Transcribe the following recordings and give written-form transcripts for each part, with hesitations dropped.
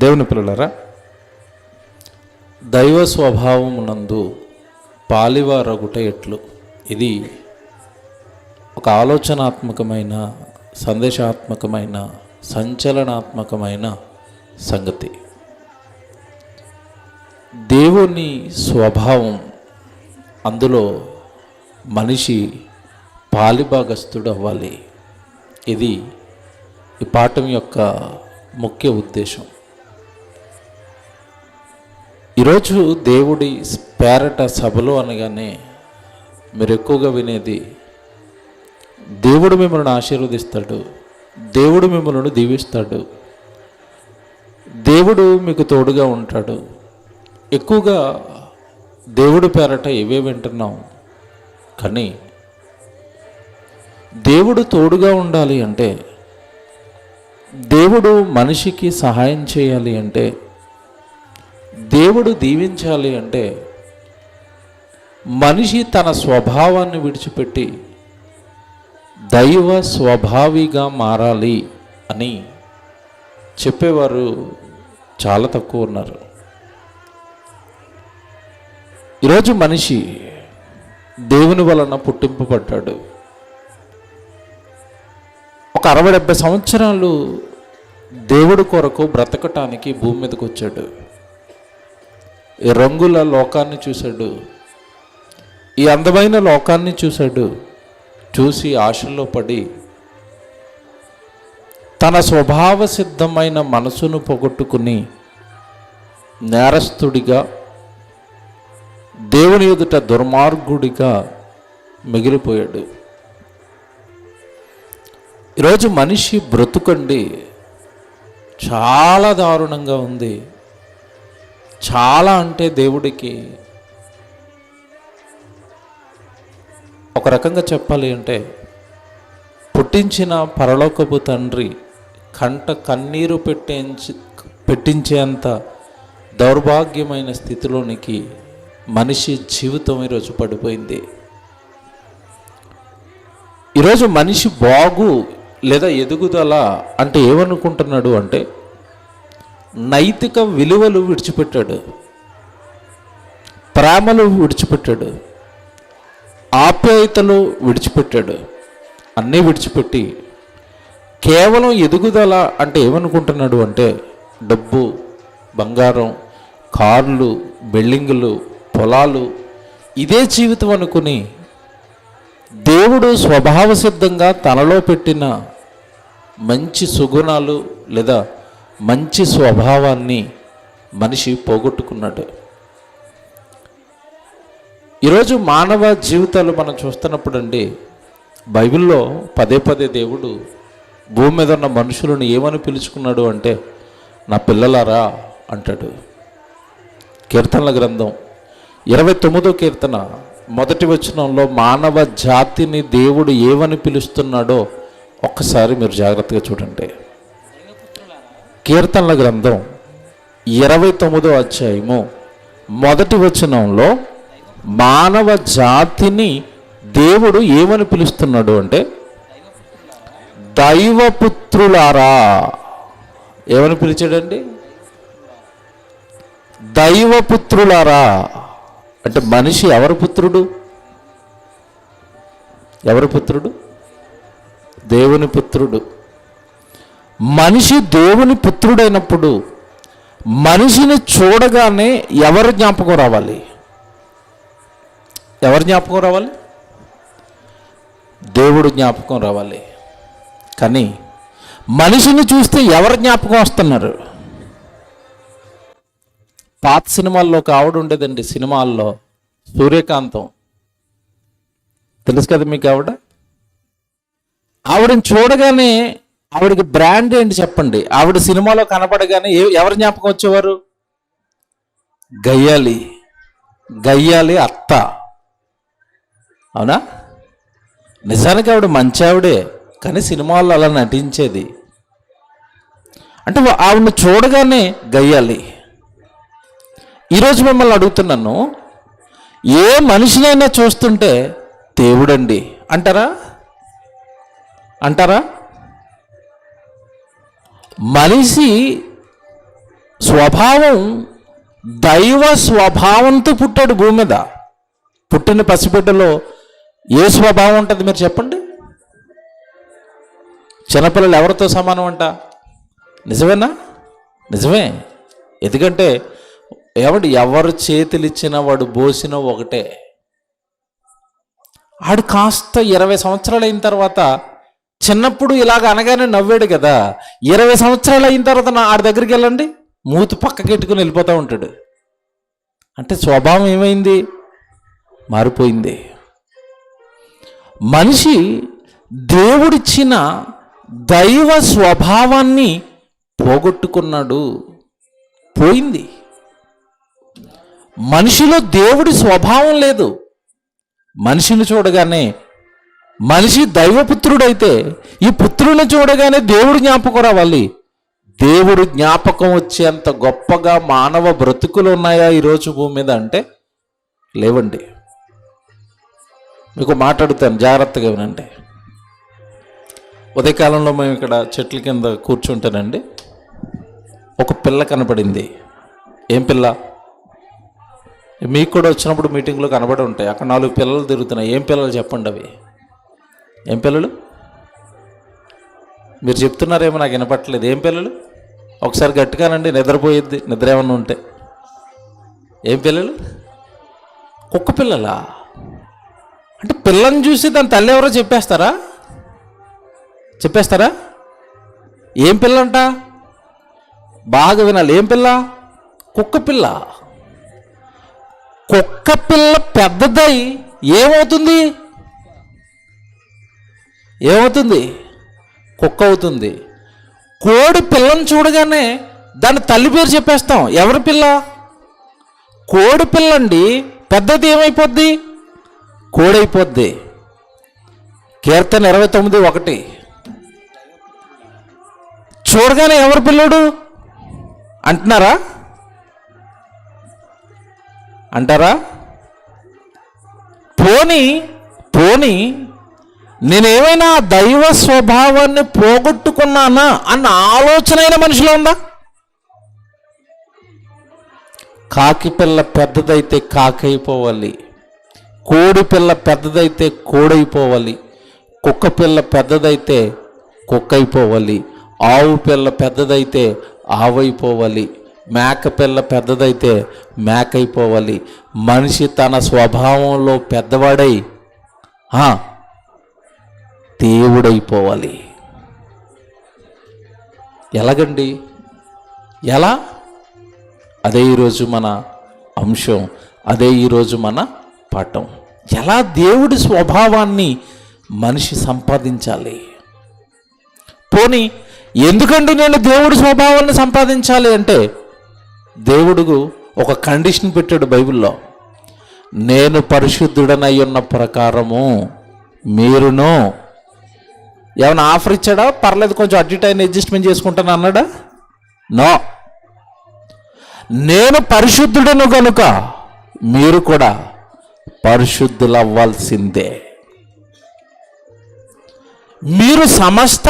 దేవుని పిల్లలారా, దైవ స్వభావమునందు పాలివారగుట ఎట్లు. ఇది ఒక ఆలోచనాత్మకమైన, సందేశాత్మకమైన, సంచలనాత్మకమైన సంగతి. దేవుని స్వభావం, అందులో మనిషి పాలిభాగస్తుడు అవ్వాలి. ఇది ఈ పాఠం యొక్క ముఖ్య ఉద్దేశం. ఈరోజు దేవుడి పేరట సభలు అనగానే మీరు ఎక్కువగా వినేది, దేవుడు మిమ్మల్ని ఆశీర్వదిస్తాడు, దేవుడు మిమ్మల్ని దీవిస్తాడు, దేవుడు మీకు తోడుగా ఉంటాడు. ఎక్కువగా దేవుడి పేరట ఇవే వింటున్నాం. కానీ దేవుడు తోడుగా ఉండాలి అంటే, దేవుడు మనిషికి సహాయం చేయాలి అంటే, దేవుడు దీవించాలి అంటే, మనిషి తన స్వభావాన్ని విడిచిపెట్టి దైవ స్వభావిగా మారాలి అని చెప్పేవారు చాలా తక్కువ ఉన్నారు. ఈరోజు మనిషి దేవుని వలన పుట్టింపబడ్డాడు. ఒక 60-70 సంవత్సరాలు దేవుడి కొరకు బ్రతకటానికి భూమి మీదకి వచ్చాడు. ఈ రంగుల లోకాన్ని చూశాడు, ఈ అందమైన లోకాన్ని చూశాడు. చూసి ఆశల్లో పడి తన స్వభావ సిద్ధమైన మనసును పోగొట్టుకుని నేరస్తుడిగా, దేవుని ఎదుట దుర్మార్గుడిగా మిగిలిపోయాడు. ఈరోజు మనిషి బ్రతుకండి చాలా దారుణంగా ఉంది. చాలా అంటే దేవుడికి ఒక రకంగా చెప్పాలి అంటే, పుట్టించిన పరలోకపు తండ్రి కంట కన్నీరు పెట్టించేంత దౌర్భాగ్యమైన స్థితిలోనికి మనిషి జీవితం ఈరోజు పడిపోయింది. ఈరోజు మనిషి బాగు లేదా ఎదుగుదల అంటే ఏమనుకుంటున్నాడు అంటే, నైతిక విలువలు విడిచిపెట్టాడు, ప్రేమలు విడిచిపెట్టాడు, ఆప్యాయతలు విడిచిపెట్టాడు. అన్నీ విడిచిపెట్టి కేవలం ఎదుగుదల అంటే ఏమనుకుంటున్నాడు అంటే, డబ్బు, బంగారం, కార్లు, బిల్డింగులు, పొలాలు, ఇదే జీవితం అనుకుని దేవుడు స్వభావ సిద్ధంగా తనలో పెట్టిన మంచి సుగుణాలు లేదా మంచి స్వభావాన్ని మనిషి పోగొట్టుకున్నాడు. ఈరోజు మానవ జీవితాలు మనం చూస్తున్నప్పుడు అండి, బైబిల్లో పదే పదే దేవుడు భూమి మీద ఉన్న మనుషులను ఏమని పిలుచుకున్నాడు అంటే, నా పిల్లలారా అంటాడు. కీర్తనల గ్రంథం 29వ కీర్తన 1వ వచనంలో మానవ జాతిని దేవుడు ఏమని పిలుస్తున్నాడో ఒక్కసారి మీరు జాగ్రత్తగా చూడండి. కీర్తనల గ్రంథం 29వ అధ్యాయము 1వ వచనంలో మానవ జాతిని దేవుడు ఏమని పిలుస్తున్నాడు అంటే, దైవపుత్రులారా. ఏమని పిలిచాడండి? దైవపుత్రులారా. అంటే మనిషి ఎవరి పుత్రుడు? ఎవరి పుత్రుడు? దేవుని పుత్రుడు. మనిషి దేవుని పుత్రుడైనప్పుడు మనిషిని చూడగానే ఎవరి జ్ఞాపకం రావాలి? ఎవరి జ్ఞాపకం రావాలి? దేవుడు జ్ఞాపకం రావాలి. కానీ మనిషిని చూస్తే ఎవరి జ్ఞాపకం వస్తున్నారు? పాత సినిమాల్లో ఒక ఆవిడ ఉండేదండి, సినిమాల్లో సూర్యకాంతం, తెలుసు కదా మీకు ఆవిడ? ఆవిడని చూడగానే ఆవిడకి బ్రాండ్ ఏంటి చెప్పండి? ఆవిడ సినిమాలో కనపడగానే ఎవరి జ్ఞాపకం వచ్చేవారు? గయ్యాలి, గయ్యాలి అత్త. అవునా? నిజానికి ఆవిడ మంచి ఆవిడే, కానీ సినిమాల్లో అలా నటించేది. అంటే ఆవిడని చూడగానే గయ్యాలి. ఈరోజు మిమ్మల్ని అడుగుతున్నాను, ఏ మనిషినైనా చూస్తుంటే దేవుడండి అంటారా? అంటారా? మనిషి స్వభావం దైవ స్వభావంతో పుట్టాడు భూమి మీద. పుట్టిన పసిబిడ్డలో ఏ స్వభావం ఉంటుంది మీరు చెప్పండి? చిన్నపిల్లలు ఎవరితో సమానం అంట? నిజమేనా? నిజమే. ఎందుకంటే ఎవరు చేతులు ఇచ్చినా వాడు బోసిన ఒకటే. ఆడు కాస్త 20 సంవత్సరాలు అయిన తర్వాత, చిన్నప్పుడు ఇలాగ అనగానే నవ్వాడు కదా, 20 సంవత్సరాలు అయిన తర్వాత ఆడి దగ్గరికి వెళ్ళండి, మూతి పక్కకెట్టుకుని వెళ్ళిపోతూ ఉంటాడు. అంటే స్వభావం ఏమైంది? మారిపోయింది. మనిషి దేవుడిచ్చిన దైవ స్వభావాన్ని పోగొట్టుకున్నాడు, పోయింది. మనిషిలో దేవుడి స్వభావం లేదు. మనిషిని చూడగానే, మనిషి దైవపుత్రుడైతే ఈ పుత్రుని చూడగానే దేవుడు జ్ఞాపకం రావాలి. దేవుడు జ్ఞాపకం వచ్చేంత గొప్పగా మానవ బ్రతుకులు ఉన్నాయా ఈరోజు భూమి మీద అంటే లేవండి. మీకు మాట్లాడుతాను, జాగ్రత్తగా వినండి. ఉదయకాలంలో మేము ఇక్కడ చెట్ల కింద కూర్చుంటానండి. ఒక పిల్ల కనపడింది. ఏం పిల్ల? మీకు కూడా వచ్చినప్పుడు మీటింగ్లో కనబడి ఉంటాయి. అక్కడ 4 పిల్లలు తిరుగుతున్నాయి. ఏం పిల్లలు చెప్పండి? అవి ఏం పిల్లలు? మీరు చెప్తున్నారేమో, నాకు వినపట్టలేదు. ఏం పిల్లలు? ఒకసారి గట్టిగానండి, నిద్రపోయిద్ది నిద్ర ఏమన్నా ఉంటే. ఏం పిల్లలు? కుక్క పిల్లలా? అంటే పిల్లని చూసి దాని తల్లి ఎవరో చెప్పేస్తారా? ఏం పిల్ల అంట? బాగా వినాలి. ఏం పిల్ల? కుక్క పిల్ల. కుక్క పిల్ల పెద్దదై ఏమవుతుంది? కుక్క అవుతుంది. కోడి పిల్లని చూడగానే దాని తల్లి పేరు చెప్పేస్తాం. ఎవరి పిల్ల? కోడి పిల్లండి. పెద్దది ఏమైపోద్ది? కోడైపోద్ది. కీర్తన 29:1 చూడగానే ఎవరి పిల్లడు అంటారా? పోనీ నేనేమైనా దైవ స్వభావాన్ని పోగొట్టుకున్నానా అన్న ఆలోచన అయిన మనిషిలో ఉందా? కాకి పిల్ల పెద్దదైతే కాకైపోవాలి, కోడి పిల్ల పెద్దదైతే కోడైపోవాలి, కుక్క పిల్ల పెద్దదైతే కుక్కైపోవాలి, ఆవు పిల్ల పెద్దదైతే ఆవైపోవాలి, మేక పిల్ల పెద్దదైతే మేకైపోవాలి. మనిషి తన స్వభావంలో పెద్దవాడై దేవుడైపోవాలి. ఎలాగండి? ఎలా? అదే ఈరోజు మన అంశం, అదే ఈరోజు మన పాఠం. ఎలా దేవుడి స్వభావాన్ని మనిషి సంపాదించాలి? పోనీ ఎందుకండి నేను దేవుడి స్వభావాన్ని సంపాదించాలి అంటే, దేవుడు ఒక కండిషన్ పెట్టాడు బైబిల్లో. నేను పరిశుద్ధుడనై ఉన్న ప్రకారము మీరును. ఏమైనా ఆఫర్ ఇచ్చాడా? పర్లేదు, కొంచెం అటు ఇటు అయినా అడ్జస్ట్మెంట్ చేసుకుంటాను అన్నాడా? నో. నేను పరిశుద్ధుడను కనుక మీరు కూడా పరిశుద్ధులు అవ్వాల్సిందే. మీరు సమస్త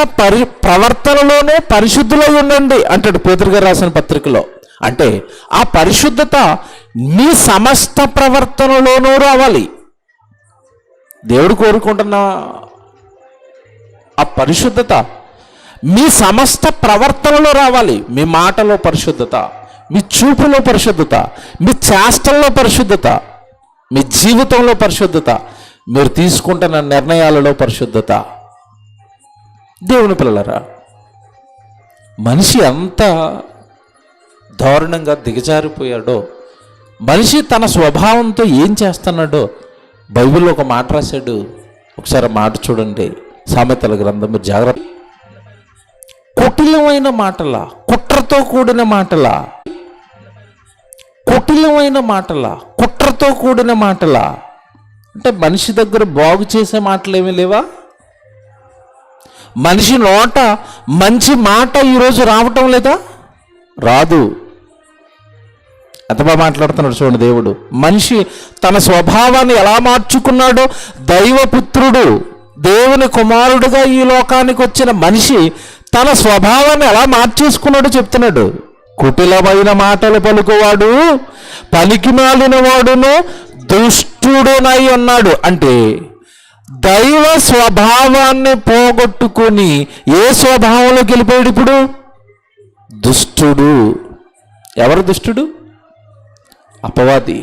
ప్రవర్తనలోనే పరిశుద్ధులై ఉండండి అంటాడు పేతురు గారు రాసిన పత్రికలో. అంటే ఆ పరిశుద్ధత మీ సమస్త ప్రవర్తనలోనూ రావాలి. దేవుడు కోరుకుంటున్న ఆ పరిశుద్ధత మీ సమస్త ప్రవర్తనలో రావాలి. మీ మాటలో పరిశుద్ధత, మీ చూపులో పరిశుద్ధత, మీ చేష్టల్లో పరిశుద్ధత, మీ జీవితంలో పరిశుద్ధత, మీరు తీసుకుంటున్న నిర్ణయాలలో పరిశుద్ధత. దేవుని పిల్లలారా, మనిషి ఎంత దారుణంగా దిగజారిపోయాడో, మనిషి తన స్వభావంతో ఏం చేస్తున్నాడో బైబిల్లో ఒక మాట రాశాడు. ఒకసారి మాట చూడండి, సామెతల గ్రంథం. మీరు జాగ్రత్త. కుటిలమైన మాటల, కుట్రతో కూడిన మాటల, కుటిలమైన మాటల, కుట్రతో కూడిన మాటల. అంటే మనిషి దగ్గర బాగు చేసే మాటలు ఏమీ లేవా? మనిషి నోట మంచి మాట ఈరోజు రావటం లేదా? రాదు. ఎంత బాగా మాట్లాడుతున్నాడు చూడండి దేవుడు. మనిషి తన స్వభావాన్ని ఎలా మార్చుకున్నాడో, దైవపుత్రుడు దేవుని కుమారుడుగా ఈ లోకానికి వచ్చిన మనిషి తన స్వభావాన్ని ఎలా మార్చేసుకున్నాడో చెప్తున్నాడు. కుటిలమైన మాటలు పలుకువాడు పలికిమాలిన వాడును దుష్టుడునై ఉన్నాడు. అంటే దైవ స్వభావాన్ని పోగొట్టుకొని ఏ స్వభావంలోకి వెళ్ళిపోయాడు ఇప్పుడు? దుష్టుడు. ఎవరు దుష్టుడు? అపవాది,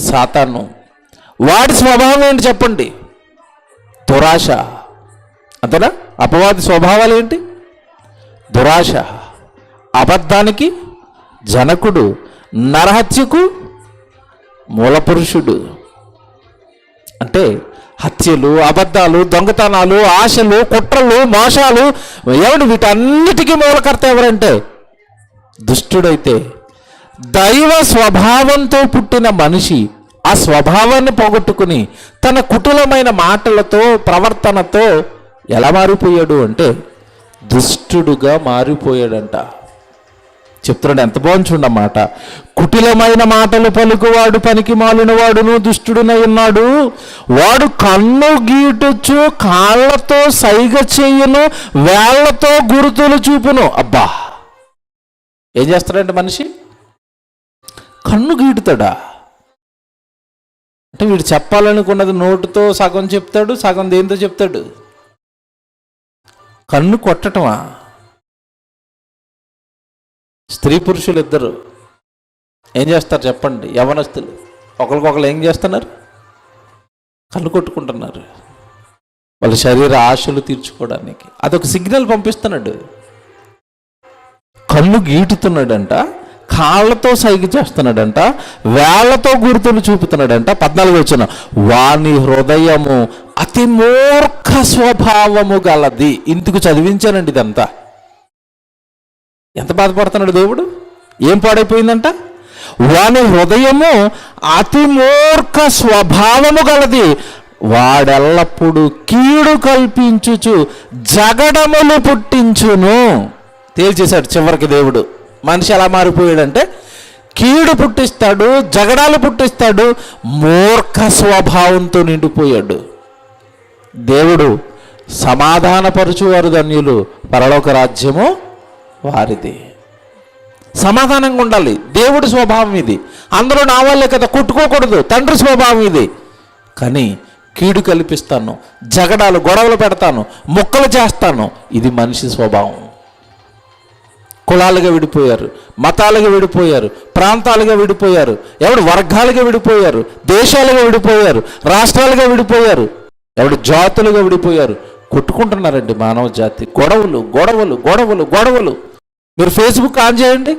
సాతాను. వాడి స్వభావం ఏంటి చెప్పండి? దురాశ. అంతేనా? అపవాది స్వభావాలు ఏంటి? దురాశ, అబద్ధానికి జనకుడు, నరహత్యకు మూలపురుషుడు. అంటే హత్యలు, అబద్ధాలు, దొంగతనాలు, ఆశలు, కుట్రలు, మోసాలు, వీటన్నిటికీ మూలకర్త ఎవరంటే దుష్టుడైతే, దైవ స్వభావంతో పుట్టిన మనిషి ఆ స్వభావాన్ని పోగొట్టుకుని తన కుటిలమైన మాటలతో, ప్రవర్తనతో ఎలా మారిపోయాడు అంటే దుష్టుడుగా మారిపోయాడంట. చెప్తున్నాడు, ఎంత బాగుంది చూడన్నమాట. కుటిలమైన మాటలు పలుకువాడు పనికి మాలిన వాడును దుష్టుడునై ఉన్నాడు. వాడు కన్ను గీటుచు, కాళ్ళతో సైగ చేయును, వేళ్లతో గుర్తులు చూపును. అబ్బా, ఏం చేస్తాడంటే మనిషి? కన్ను గీటుతాడా? అంటే వీడు చెప్పాలనుకున్నది నోటుతో సగం చెప్తాడు, సగం దేంతో చెప్తాడు? కన్ను కొట్టటమా? స్త్రీ పురుషులు ఇద్దరు ఏం చేస్తారు చెప్పండి? యవనస్తులు ఒకరికొకరు ఏం చేస్తున్నారు? కన్ను కొట్టుకుంటున్నారు, వాళ్ళ శరీర ఆశలు తీర్చుకోవడానికి. అదొక సిగ్నల్ పంపిస్తున్నాడు. కన్ను గీటుతున్నాడంట, కాళ్ళతో సైగ చేస్తున్నాడంట, వేళ్లతో గుర్తులు చూపుతున్నాడంట. 14 వచనం, వాని హృదయము అతి మూర్ఖ స్వభావము గలది. ఇందుకు చదివించానండి ఇదంతా. ఎంత బాధపడుతున్నాడు దేవుడు? ఏం పాడైపోయిందంట? వాని హృదయము అతి మూర్ఖ స్వభావము గలది, వాడెల్లప్పుడు కీడు కల్పించుచు జగడములు పుట్టించును. తేల్చేశాడు చివరికి దేవుడు. మనిషి ఎలా మారిపోయాడంటే కీడు పుట్టిస్తాడు, జగడాలు పుట్టిస్తాడు, మూర్ఖ స్వభావంతో నిండిపోయాడు. దేవుడు సమాధానపరచువారు ధన్యులు, పరలోక రాజ్యము వారిది. సమాధానంగా ఉండాలి. దేవుడి స్వభావం ఇది. అందరూ నా వాళ్ళే కదా, కొట్టుకోకూడదు. తండ్రి స్వభావం ఇది. కానీ కీడు కల్పిస్తాను, జగడాలు, గొడవలు పెడతాను, ముక్కలు చేస్తాను, ఇది మనిషి స్వభావం. కులాలుగా విడిపోయారు, మతాలుగా విడిపోయారు, ప్రాంతాలుగా విడిపోయారు, వర్గాలుగా విడిపోయారు, దేశాలుగా విడిపోయారు, రాష్ట్రాలుగా విడిపోయారు, జాతులుగా విడిపోయారు. కొట్టుకుంటున్నారండి మానవ జాతి. గొడవలు గొడవలు గొడవలు గొడవలు. మీరు ఫేస్బుక్ ఆన్ చేయండి,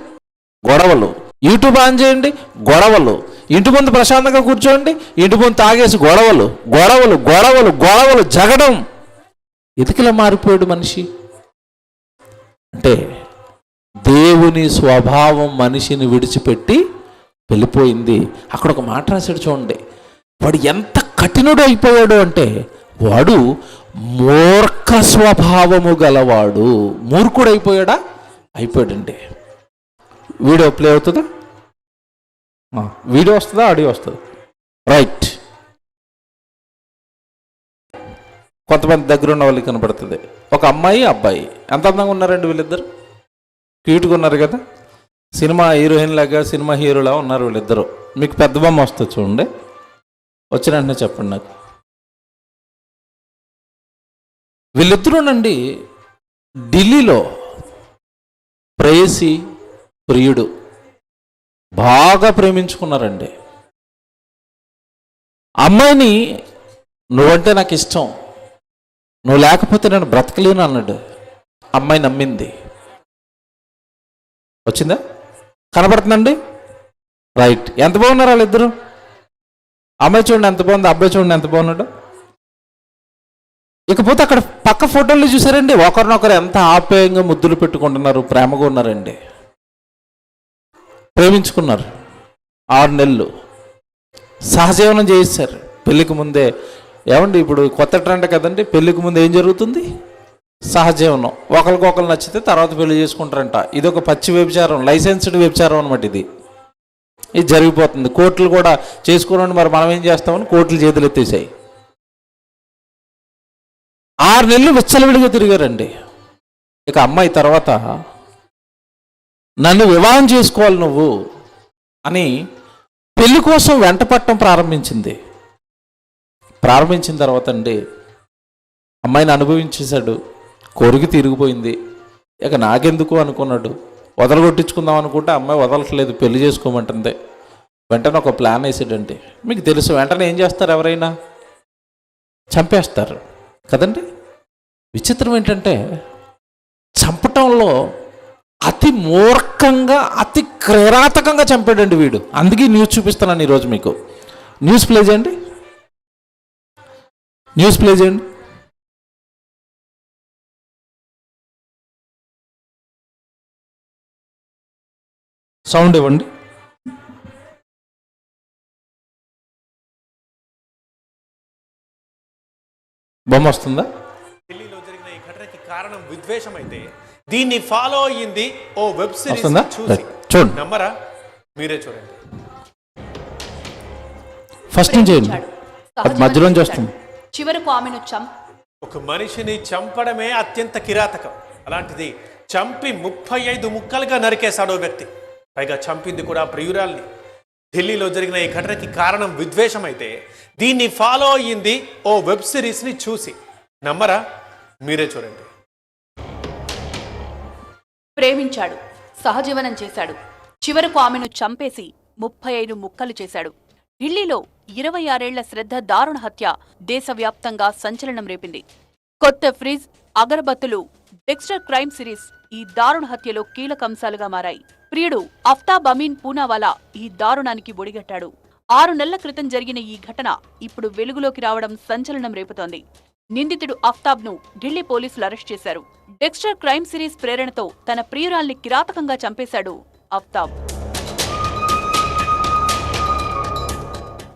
గొడవలు. యూట్యూబ్ ఆన్ చేయండి, గొడవలు. ఇంటి ముందు ప్రశాంతంగా కూర్చోండి, ఇంటి ముందు తాగేసి గొడవలు గొడవలు గొడవలు గొడవలు, జగడం. ఎదికిలా మారిపోయాడు మనిషి అంటే దేవుని స్వభావం మనిషిని విడిచిపెట్టి వెళ్ళిపోయింది. అక్కడ ఒక మాట రాశాడు చూడండి, వాడు ఎంత కఠినుడు అయిపోయాడు అంటే వాడు మూర్ఖ స్వభావము గలవాడు. మూర్ఖుడు అయిపోయాడా? అయిపోయాడండి. వీడియో ప్లే అవుతుందా? వీడియో వస్తుందా? ఆడియో వస్తుందా? రైట్. కొంతమంది దగ్గర ఉన్న వాళ్ళకి కనపడుతుంది. ఒక అమ్మాయి, అబ్బాయి ఎంత అందంగా ఉన్నారండి వీళ్ళిద్దరు. క్యూట్గా ఉన్నారు కదా. సినిమా హీరోయిన్ లాగా, సినిమా హీరోలా ఉన్నారు వీళ్ళిద్దరు. మీకు పెద్ద బొమ్మ వస్తుంది చూడండి, వచ్చిన వెంటనే చెప్పండి నాకు. వీళ్ళిద్దరూనండి ఢిల్లీలో ప్రేయసి, ప్రియుడు బాగా ప్రేమించుకున్నారండి. అమ్మాయిని నువ్వంటే నాకు ఇష్టం, నువ్వు లేకపోతే నేను బ్రతకలేను అన్నాడు. అమ్మాయి నమ్మింది. వచ్చిందా? కనపడుతుందండి? రైట్. ఎంత బాగున్నారు వాళ్ళిద్దరు. అమ్మాయి చూడండి ఎంత బాగుంది, అబ్బాయి చూడండి ఎంత బాగున్నాడు. ఇకపోతే అక్కడ పక్క ఫోటోలు చూసారండి, ఒకరినొకరు ఎంత ఆప్యాయంగా ముద్దులు పెట్టుకుంటున్నారు, ప్రేమగా ఉన్నారండి. ప్రేమించుకున్నారు 6 నెలలు, సహజీవనం చేయిస్తారు. పెళ్ళికి ముందే ఇప్పుడు కొత్త ట్రెండ్ కదండి, పెళ్ళికి ముందు ఏం జరుగుతుంది? సహజీవనం. ఒకరికొకరు నచ్చితే తర్వాత పెళ్లి చేసుకుంటారంట. ఇది ఒక పచ్చి వ్యభిచారం, లైసెన్స్డ్ వ్యభిచారం అనమాట. ఇది జరిగిపోతుంది. కోర్టులు కూడా చేసుకోనండి, మరి మనం ఏం చేస్తామని కోర్టులు చేతులు ఎత్తేసాయి. 6 నెలలు విచ్చలవిడిగా తిరిగారండి. ఇక అమ్మాయి తర్వాత నన్ను వివాహం చేసుకోవాలి నువ్వు అని పెళ్లి కోసం వెంట పట్టడం ప్రారంభించిన తర్వాత అండి అమ్మాయిని అనుభవించేశాడు, కొరికి తిరిగిపోయింది. ఇక నాకెందుకు అనుకున్నాడు, వదలగొట్టించుకుందాం అనుకుంటే అమ్మాయి వదలట్లేదు, పెళ్లి చేసుకోమంటుంది. వెంటనే ఒక ప్లాన్ వేసాడండి. మీకు తెలుసు వెంటనే ఏం చేస్తారు, ఎవరైనా చంపేస్తారు కదండి. విచిత్రం ఏంటంటే చంపటంలో అతి మూర్ఖంగా అతి కిరాతకంగా చంపాడండి వీడు. అందుకే న్యూస్ చూపిస్తున్నాను ఈరోజు మీకు. న్యూస్ ప్లే చేయండి. సౌండ్ ఇవ్వండి. బొమ్మ వస్తుందా? ఢిల్లీలో జరిగిన ఈ ఘటనకి కారణం విద్వేషం అయితే దీన్ని ఫాలో అయ్యింది ఓ వెబ్ సిరీస్. చూడండి, నమ్మరా? మీరే చూడండి. ఫస్ట్ నుంచి మధ్యలో వస్తుంది. చివరకు ఆమెను ఒక మనిషిని చంపడమే అత్యంత కిరాతకం. అలాంటిది చంపి 35 ముక్కలుగా నరికేశాడో వ్యక్తి. పైగా చంపింది కూడా ప్రియురాల్ని. ఢిల్లీలో జరిగిన ఈ ఘటనకి కారణం విద్వేషం అయితే దీన్ని ఫాలో అయ్యింది ఓ వెబ్ సిరీస్ని చూసి. నమ్మరా? మీరే చూడండి. ప్రేమించాడు, సహజీవనం చేశాడు, చివరకు ఆమెను చంపేసి 35 ముక్కలు చేశాడు. ఢిల్లీలో 26 ఏళ్ల శ్రద్ధ దారుణ హత్య దేశవ్యాప్తంగా సంచలనం రేపింది. కొత్త ఫ్రిజ్, అగరబత్తులు, డెక్స్టర్ క్రైమ్ సిరీస్ ఈ దారుణ హత్యలో కీలక అంశాలుగా మారాయి. ప్రియుడు అఫ్తాబ్ అమీన్ పూనావాలా ఈ దారుణానికి ఒడిగట్టాడు. 6 నెలల క్రితం జరిగిన ఈ ఘటన ఇప్పుడు వెలుగులోకి రావడం సంచలనం రేపుతోంది. నిందితుడు అఫ్తాబ్ ను ఢిల్లీ పోలీసులు అరెస్ట్ చేశారు. డెక్స్టర్ క్రైమ్ సిరీస్ ప్రేరణతో తన ప్రియురాల్ని కిరాతకంగా చంపేశాడు అఫ్తాబ్.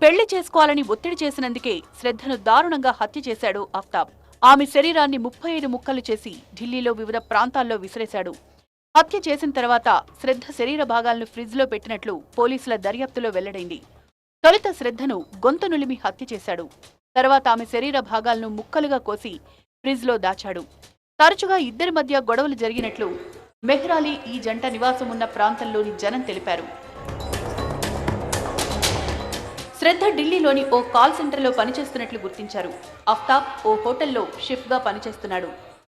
పెళ్లి చేసుకోవాలని ఒత్తిడి చేసినందుకే శ్రద్ధను దారుణంగా హత్య చేశాడు అఫ్తాబ్. ఆమె శరీరాన్ని 35 ముక్కలు చేసి ఢిల్లీలో వివిధ ప్రాంతాల్లో విసిరేశాడు. హత్య చేసిన తర్వాత శ్రద్ధ శరీర భాగాలను ఫ్రిడ్జ్లో పెట్టినట్లు పోలీసుల దర్యాప్తులో వెల్లడైంది. తొలుత శ్రద్ధను గొంతు నులిమి హత్య చేశాడు. తర్వాత ఆమె శరీర భాగాలను ముక్కలుగా కోసి ఫ్రిడ్జ్లో దాచాడు. తరచుగా ఇద్దరి మధ్య గొడవలు జరిగినట్లు మెహ్రాలీ ఈ జంట నివాసం ఉన్న ప్రాంతంలోని జనం తెలిపారు. శ్రద్ధ ఢిల్లీలోని ఓ కాల్ సెంటర్లో పనిచేస్తున్నట్లు గుర్తించారు. అఫ్తాబ్ ఓ హోటల్లో షెఫ్గా పనిచేస్తున్నాడు.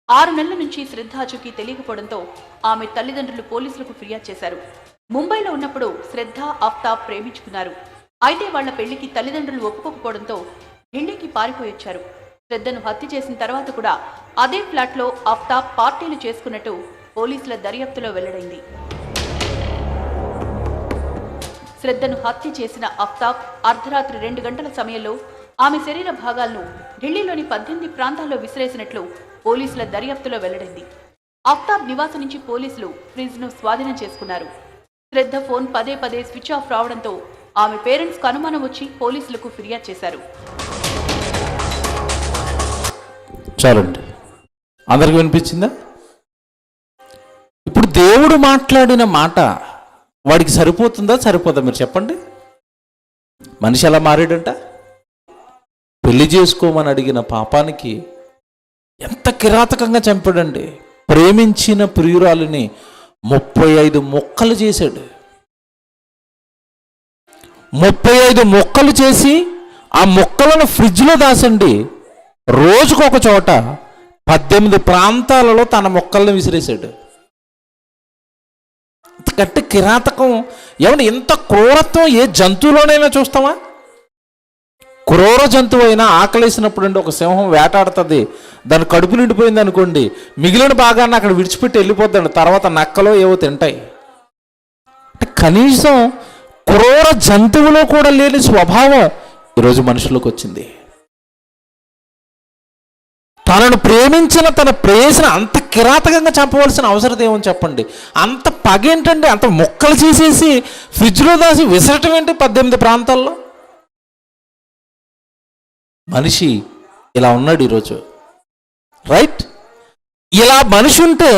6 నెలల నుంచి శ్రద్ధ ఆచూకీ తెలియకపోవడంతో ఆమె తల్లిదండ్రులు పోలీసులకు ఫిర్యాదు చేశారు. ముంబైలో ఉన్నప్పుడు శ్రద్ధ, అఫ్తాబ్ ప్రేమించుకున్నారు. అయితే వాళ్ల పెళ్లికి తల్లిదండ్రులు ఒప్పుకోకపోవడంతో ఢిల్లీకి పారిపోయొచ్చారు. శ్రద్ధను హత్య చేసిన తర్వాత కూడా అదే ఫ్లాట్లో అఫ్తాబ్ పార్టీలు చేసుకున్నట్టు పోలీసుల దర్యాప్తులో వెల్లడైంది. శ్రద్ధను హత్య చేసిన అఫ్తాబ్ అర్ధరాత్రి 2 గంటల సమయంలో ఆమె శరీర భాగాలను ఢిల్లీలోని 18 ప్రాంతాల్లో విసిరేసినట్లు పోలీసుల దర్యాప్తులో వెల్లడైంది. అఫ్తాబ్ నివాసం నుంచి పోలీసులు ఫ్రిడ్జ్ను స్వాధీనం చేసుకున్నారు. శ్రద్ధ ఫోన్ పదే పదే స్విచ్ ఆఫ్ రావడంతో ఆమె పేరెంట్స్కు అనుమానం వచ్చి పోలీసులకు ఫిర్యాదు చేశారు. చాలండి, అందరికి వినిపించిందా? ఇప్పుడు దేవుడు మాట్లాడిన మాట వాడికి సరిపోతుందా సరిపోదా మీరు చెప్పండి. మనిషి ఎలా మారాడంట? పెళ్లి చేసుకోమని అడిగిన పాపానికి ఎంత కిరాతకంగా చంపాడండి. ప్రేమించిన ప్రియురాలిని 35 ముక్కలు చేశాడు. 35 ముక్కలు చేసి ఆ ముక్కలను ఫ్రిడ్జ్లో దాసండి. రోజుకొక చోట 18 ప్రాంతాలలో తన ముక్కలను విసిరేశాడు. గట్టి కిరాతకం ఏమంటే ఇంత క్రూరత్వం ఏ జంతువులోనైనా చూస్తామా? క్రూర జంతువు అయినా ఆకలేసినప్పుడు అండి ఒక సింహం వేటాడుతుంది, దాని కడుపు నిండిపోయింది అనుకోండి, మిగిలిన భాగాన్ని అక్కడ విడిచిపెట్టి వెళ్ళిపోద్దండి. తర్వాత నక్కలో ఏవో తింటాయి. అంటే కనీసం క్రూర జంతువులో కూడా లేని స్వభావం ఈరోజు మనుషులకు వచ్చింది. తనను ప్రేమించిన తన ప్రేయసిని అంత కిరాతకంగా చంపవలసిన అవసరం ఏమని చెప్పండి. అంత పగేంటండి? అంత ముక్కలు చేసేసి ఫ్రిడ్జ్లో దాసి విసరటం ఏంటి 18 ప్రాంతాల్లో? మనిషి ఇలా ఉన్నాడు ఈరోజు, రైట్? ఇలా మనిషి ఉంటే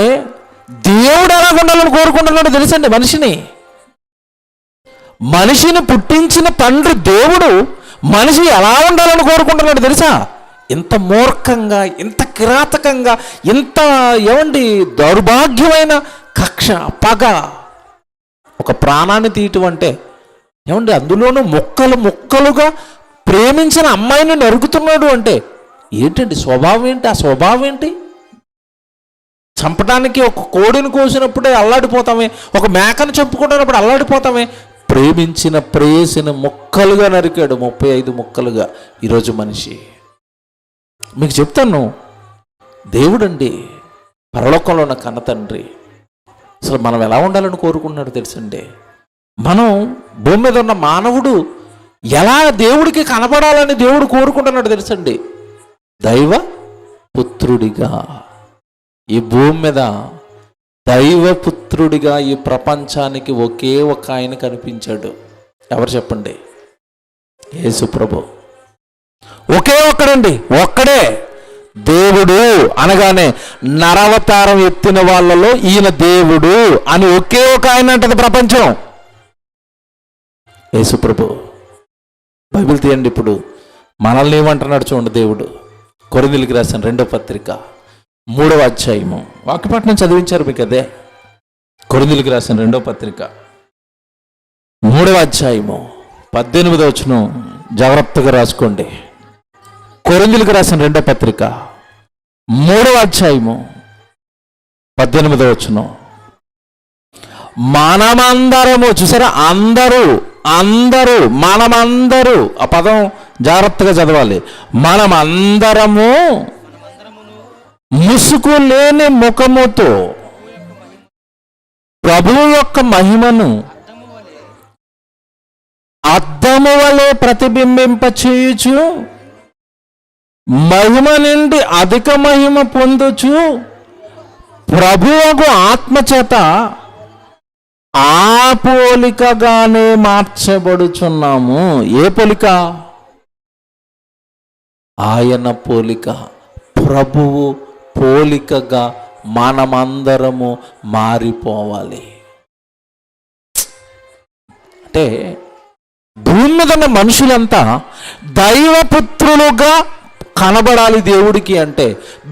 దేవుడు ఎలా ఉండాలని కోరుకుంటున్నాడు తెలుసండి. మనిషిని పుట్టించిన తండ్రి దేవుడు మనిషి ఎలా ఉండాలని కోరుకుంటున్నాడు తెలుసా? ఇంత మూర్ఖంగా, ఇంత కిరాతకంగా, ఇంత దౌర్భాగ్యమైన కక్ష, పగ ఒక ప్రాణాన్ని తీయటం అంటే ఏమండి, అందులోనూ ముక్కలు ముక్కలుగా ప్రేమించిన అమ్మాయిని నరుకుతున్నాడు అంటే ఏంటండి స్వభావం ఏంటి? ఆ స్వభావం ఏంటి? చంపడానికి ఒక కోడిని కోసినప్పుడే అల్లాడిపోతామే, ఒక మేకను చంపుకుంటున్నప్పుడు అల్లాడిపోతామే. ప్రేమించిన ప్రేయసిని ముక్కలుగా నరికాడు, 35 ముక్కలుగా. ఈరోజు మనిషి, మీకు చెప్తాను, దేవుడండి, పరలోకంలో ఉన్న కన్న తండ్రి అసలు మనం ఎలా ఉండాలని కోరుకుంటున్నాడు తెలుసండి. మనం భూమి మీద ఉన్న మానవుడు ఎలా దేవుడికి కనపడాలని దేవుడు కోరుకుంటున్నాడు తెలుసండి. దైవ పుత్రుడిగా ఈ భూమి మీద, దైవపుత్రుడిగా ఈ ప్రపంచానికి ఒకే ఒక ఆయన కనిపించాడు. ఎవరు చెప్పండి? యేసు ప్రభు. ఒకే ఒక్కడండి, ఒక్కడే. దేవుడు అనగానే నరవతారం ఎత్తిన వాళ్ళలో ఈయన దేవుడు అని ఒకే ఒక ఆయన అంటది ప్రపంచం, యేసు ప్రభు. బైబిల్ తీయండి, ఇప్పుడు మనల్ని ఏమంటున్నాడు చూడండి దేవుడు. కొరింథీయులకు రాసిన 2వ పత్రిక 3వ అధ్యాయము, వాక్యపట్నం చదివించారు మీకు అదే. కొరింథీయులకు రాసిన 2వ పత్రిక 3వ అధ్యాయము 18వ వచనం జాగ్రత్తగా రాసుకోండి. కొరింథీయులకు రాసిన 2వ పత్రిక 3వ అధ్యాయము 18వ వచనం. మనమందరము, చూసారా, అందరూ అందరూ మనమందరూ, ఆ పదం జాగ్రత్తగా చదవాలి. మనమందరము ముసుగు లేని ముఖముతో ప్రభువు యొక్క మహిమను అద్దము వలె ప్రతిబింబింప చేయుచు మహిమ నుండి అధిక మహిమ పొందుచు ప్రభువుకు ఆత్మచేత ఆ పోలికగానే మార్చబడుచున్నాము. ఏ పోలిక? ఆయన పోలిక, ప్రభువు పోలికగా మనమందరము మారిపోవాలి. అంటే భూమి మీద ఉన్న మనుషులంతా దైవపుత్రులుగా కనబడాలి దేవుడికి అంటే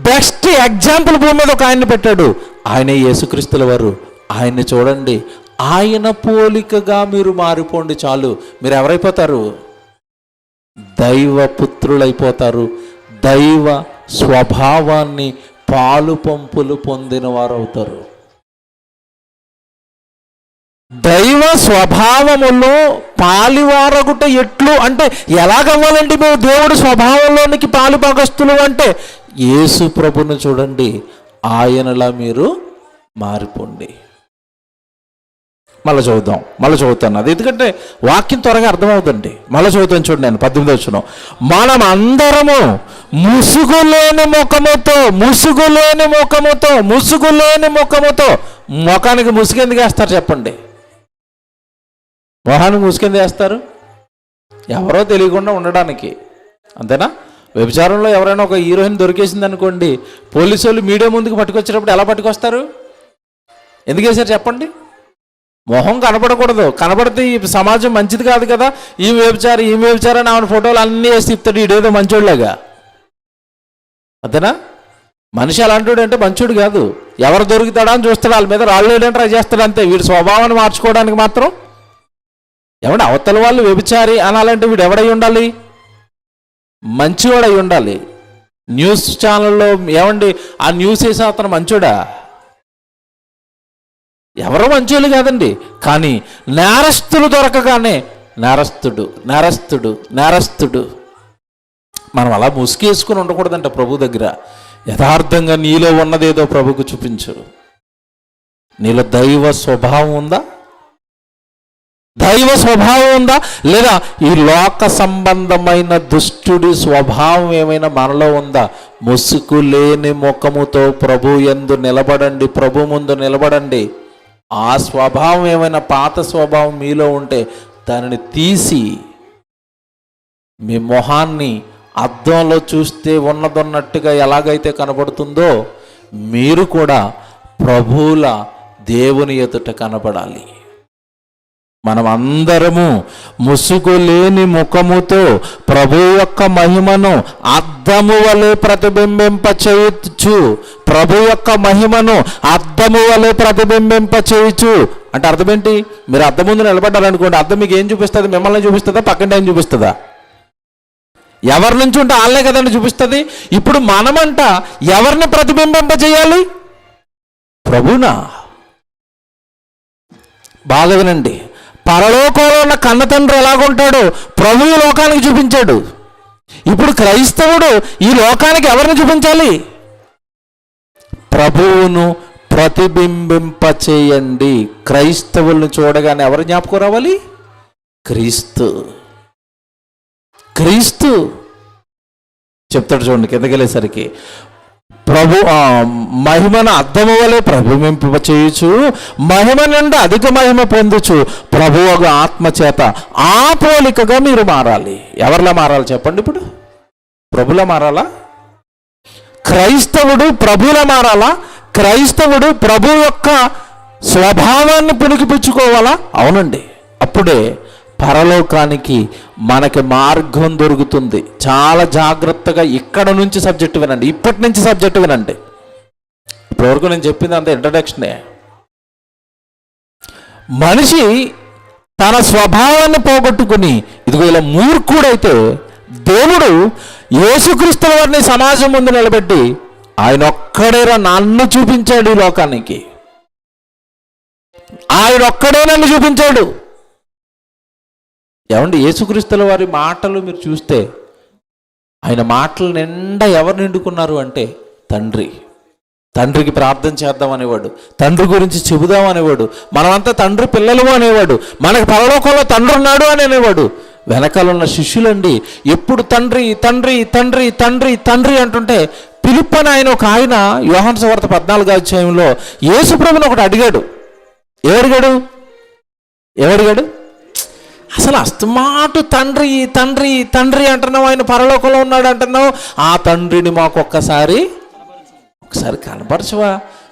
బెస్ట్ ఎగ్జాంపుల్ భూమి మీద ఒక ఆయన్ని పెట్టాడు. ఆయనే యేసుక్రీస్తుల వారు. ఆయన్ని చూడండి, ఆయన పోలికగా మీరు మారిపోండి చాలు. మీరు ఎవరైపోతారు? దైవపుత్రులైపోతారు. దైవ స్వభావాన్ని పాలు పంపులు పొందిన వారు అవుతారు. దైవ స్వభావములో పాలివారగుట ఎట్లు అంటే ఎలాగవ్వాలండి మేము దేవుడి స్వభావంలోనికి పాలు భాగస్తులు అంటే యేసు ప్రభును చూడండి, ఆయనలా మీరు మారిపోండి. మళ్ళీ చదువుతాను అది, ఎందుకంటే వాక్యం త్వరగా అర్థమవుతుంది. మళ్ళీ చదువుతాను చూడండి. నేను 18వ వచనం. మనం అందరము ముసుగులేని ముఖముతో ముఖానికి ముసుగెందుకు వేస్తారు చెప్పండి? మొహానికి ముసుగెందుకు వేస్తారు? ఎవరో తెలియకుండా ఉండడానికి, అంతేనా? వ్యభిచారంలో ఎవరైనా ఒక హీరోయిన్ దొరికేసింది అనుకోండి, పోలీసు వాళ్ళు మీడియా ముందుకు పట్టుకొచ్చేటప్పుడు ఎలా పట్టుకొస్తారు? ఎందుకు వేశారు చెప్పండి? మొహం కనపడకూడదు. కనపడితే ఈ సమాజం మంచిది కాదు కదా. ఈ వ్యభిచారి అని ఆమె ఫోటోలు అన్నీ వేసి తిప్పుతాడు ఇడేదో మంచోళ్ళగా, అంతేనా? మనిషి అలాంటి అంటే మంచోడు కాదు. ఎవరు దొరుకుతాడా అని చూస్తాడు, వాళ్ళ మీద రాళ్ళు వేయడానికి ట్రై చేస్తాడు అంతే. వీడి స్వభావాన్ని మార్చుకోవడానికి మాత్రం. ఏమంటే అవతల వాళ్ళు వ్యభిచారి అనాలంటే వీడు ఎవడై ఉండాలి? మంచివాడై ఉండాలి. న్యూస్ ఛానల్లో ఏమండి ఆ న్యూస్ వేసే అతను మంచోడా? ఎవరో మంచోళ్ళు కాదండి. కానీ నేరస్తులు దొరకగానే నేరస్తుడు. మనం అలా ముసుగేసుకుని ఉండకూడదంట ప్రభు దగ్గర. యథార్థంగా నీలో ఉన్నదేదో ప్రభుకు చూపించు. నీలో దైవ స్వభావం ఉందా? లేదా ఈ లోక సంబంధమైన దుష్టుడి స్వభావం ఏమైనా మనలో ఉందా? ముసుగు లేని ముఖముతో ప్రభు యందు నిలబడండి, ప్రభు ముందు నిలబడండి. ఆ స్వభావం ఏమైనా పాత స్వభావం మీలో ఉంటే దానిని తీసి మీ మొహాన్ని అద్దంలో చూస్తే ఉన్నదన్నట్టుగా ఎలాగైతే కనబడుతుందో మీరు కూడా ప్రభువుల దేవుని ఎదుట కనబడాలి. మనం అందరము ముసుగులేని ముఖముతో ప్రభు యొక్క మహిమను అద్దము వలె ప్రతిబింబింప చేయొచ్చు. ప్రభు యొక్క మహిమను అద్దము వలె ప్రతిబింబింప చేయొచ్చు అంటే అర్థం ఏంటి? మీరు అద్దం ముందు నిలబడ్డారనుకోండి, అద్దం మీకు ఏం చూపిస్తుంది? మిమ్మల్ని చూపిస్తుందా, పక్కన ఏం చూపిస్తుందా? ఎవరి నుంచి ఉంటే వాళ్ళే కదండి చూపిస్తుంది. ఇప్పుడు మనమంట ఎవరిని ప్రతిబింబింప చేయాలి? ప్రభునా. బాగా వినండి, పరలోకంలో ఉన్న కన్న తండ్రి ఎలాగుంటాడో ప్రభువు లోకానికి చూపించాడు. ఇప్పుడు క్రైస్తవుడు ఈ లోకానికి ఎవరిని చూపించాలి? ప్రభువును ప్రతిబింబింప చేయండి. క్రైస్తవులను చూడగానే ఎవరు జ్ఞాపకం రావాలి? క్రీస్తు. క్రీస్తు చెప్తాడు చూడండి కిందకెళ్ళేసరికి, ప్రభు మహిమను అద్దము వలె ప్రతిబింబింప చేయొచ్చు, మహిమ నుండి అధిక మహిమ పొందుచు ప్రభువు ఆత్మ చేత ఆ పోలికగా మీరు మారాలి. ఎవరిలా మారాలి చెప్పండి? ఇప్పుడు ప్రభులా మారాలా? క్రైస్తవుడు ప్రభులా మారాలా? క్రైస్తవుడు ప్రభు యొక్క స్వభావాన్ని పుణికిపుచ్చుకోవాలా? అవునండి. అప్పుడే పరలోకానికి మనకి మార్గం దొరుకుతుంది. చాలా జాగ్రత్తగా ఇక్కడ నుంచి సబ్జెక్టు వినండి, ఇప్పటి నుంచి సబ్జెక్టు వినండి. ఇప్పటివరకు నేను చెప్పింది అంత ఇంట్రడక్షనే. మనిషి తన స్వభావాన్ని పోగొట్టుకుని ఇదిగో ఇలా మూర్ఖుడైతే దేవుడు యేసుక్రీస్తు వారిని సమాజం ముందు నిలబెట్టి ఆయన ఒక్కడేరా నన్ను చూపించాడు ఈ లోకానికి. ఆయన ఒక్కడే నన్ను చూపించాడు. ఏమండి, యేసుక్రీస్తుల వారి మాటలు మీరు చూస్తే ఆయన మాటలు నిండా ఎవరు నిండుకున్నారు అంటే తండ్రి. తండ్రికి ప్రార్థన చేద్దాం అనేవాడు, తండ్రి గురించి చెబుదాం అనేవాడు, మనమంతా తండ్రి పిల్లలు అనేవాడు, మనకి పరలోకంలో తండ్రి ఉన్నాడు అని అనేవాడు. వెనకాల ఉన్న శిష్యులండి ఎప్పుడు తండ్రి తండ్రి తండ్రి తండ్రి తండ్రి అంటుంటే ఫిలిప్ అని ఒక ఆయన యోహాను సువార్త 14వ అధ్యాయంలో యేసుప్రభుని ఒకటి అడిగాడు. ఏమడిగాడు? అసలు అస్తమాటు తండ్రి తండ్రి తండ్రి అంటున్నావు, ఆయన పరలోకంలో ఉన్నాడు అంటున్నావు, ఆ తండ్రిని మాకు ఒకసారి కనపరచవా?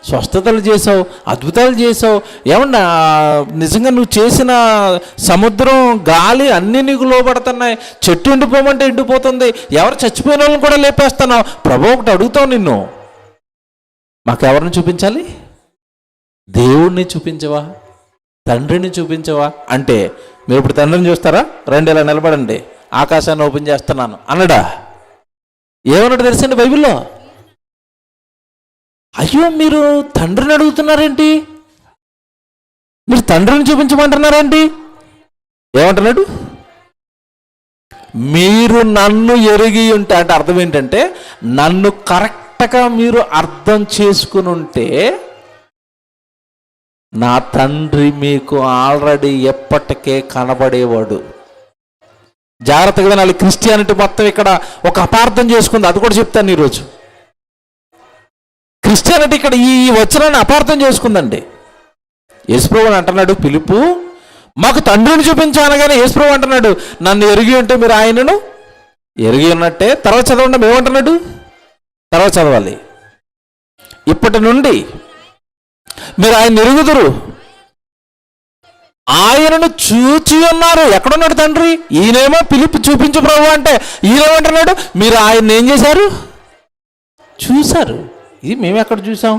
స్వస్థతలు చేసావు, అద్భుతాలు చేసావు, ఏమన్నా నిజంగా నువ్వు చేసిన సముద్రం గాలి అన్నీ నీకు లోబడుతున్నాయి, చెట్టు ఎండిపోమంటే ఎండిపోతుంది, ఎవరు చచ్చిపోయిన వాళ్ళని కూడా లేపేస్తున్నావు. ప్రభు ఒకటి అడుగుతావు, నిన్ను మాకెవరిని చూపించాలి? దేవుణ్ణి చూపించవా? తండ్రిని చూపించవా? అంటే మీరు ఇప్పుడు తండ్రిని చూస్తారా? రండి ఇలా నిలబడండి, ఆకాశాన్ని ఓపెన్ చేస్తున్నాను అన్నాడా? ఏమన్నాడు తెలుసండి బైబిల్లో? అయ్యో మీరు తండ్రిని అడుగుతున్నారేంటి, మీరు తండ్రిని చూపించమంటున్నారేంటి? ఏమంటున్నాడు? మీరు నన్ను ఎరిగి ఉంటే, అంటే అర్థం ఏంటంటే నన్ను కరెక్ట్గా మీరు అర్థం చేసుకుని ఉంటే నా తండ్రి మీకు ఆల్రెడీ ఎప్పటికే కనబడేవాడు. జాగ్రత్తగా వినాలి. క్రిస్టియానిటీ మొత్తం ఇక్కడ ఒక అపార్థం చేసుకుంది, అది కూడా చెప్తాను ఈరోజు. క్రిస్టియానిటీ ఇక్కడ ఈ వచనాన్ని అపార్థం చేసుకుందండి. యేసుప్రభు అంటున్నాడు ఫిలిప్పు మాకు తండ్రిని చూపించానగానే యేసుప్రభు అంటున్నాడు నన్ను ఎరిగి ఉంటే మీరు ఆయనను ఎరిగి ఉన్నట్టే. తర్వాత చదవండి, ఏమంటున్నాడు? తర్వాత చదవాలి. ఇప్పటి నుండి మీరు ఆయన ఎరుగుదురు, ఆయనను చూచి ఉన్నారు. ఎక్కడున్నాడు తండ్రి? ఈయనేమో ఫిలిప్ చూపించు ప్రభు అంటే ఈయనేమంటున్నాడు మీరు ఆయన ఏం చేశారు? చూశారు. ఇది మేము ఎక్కడ చూసాం?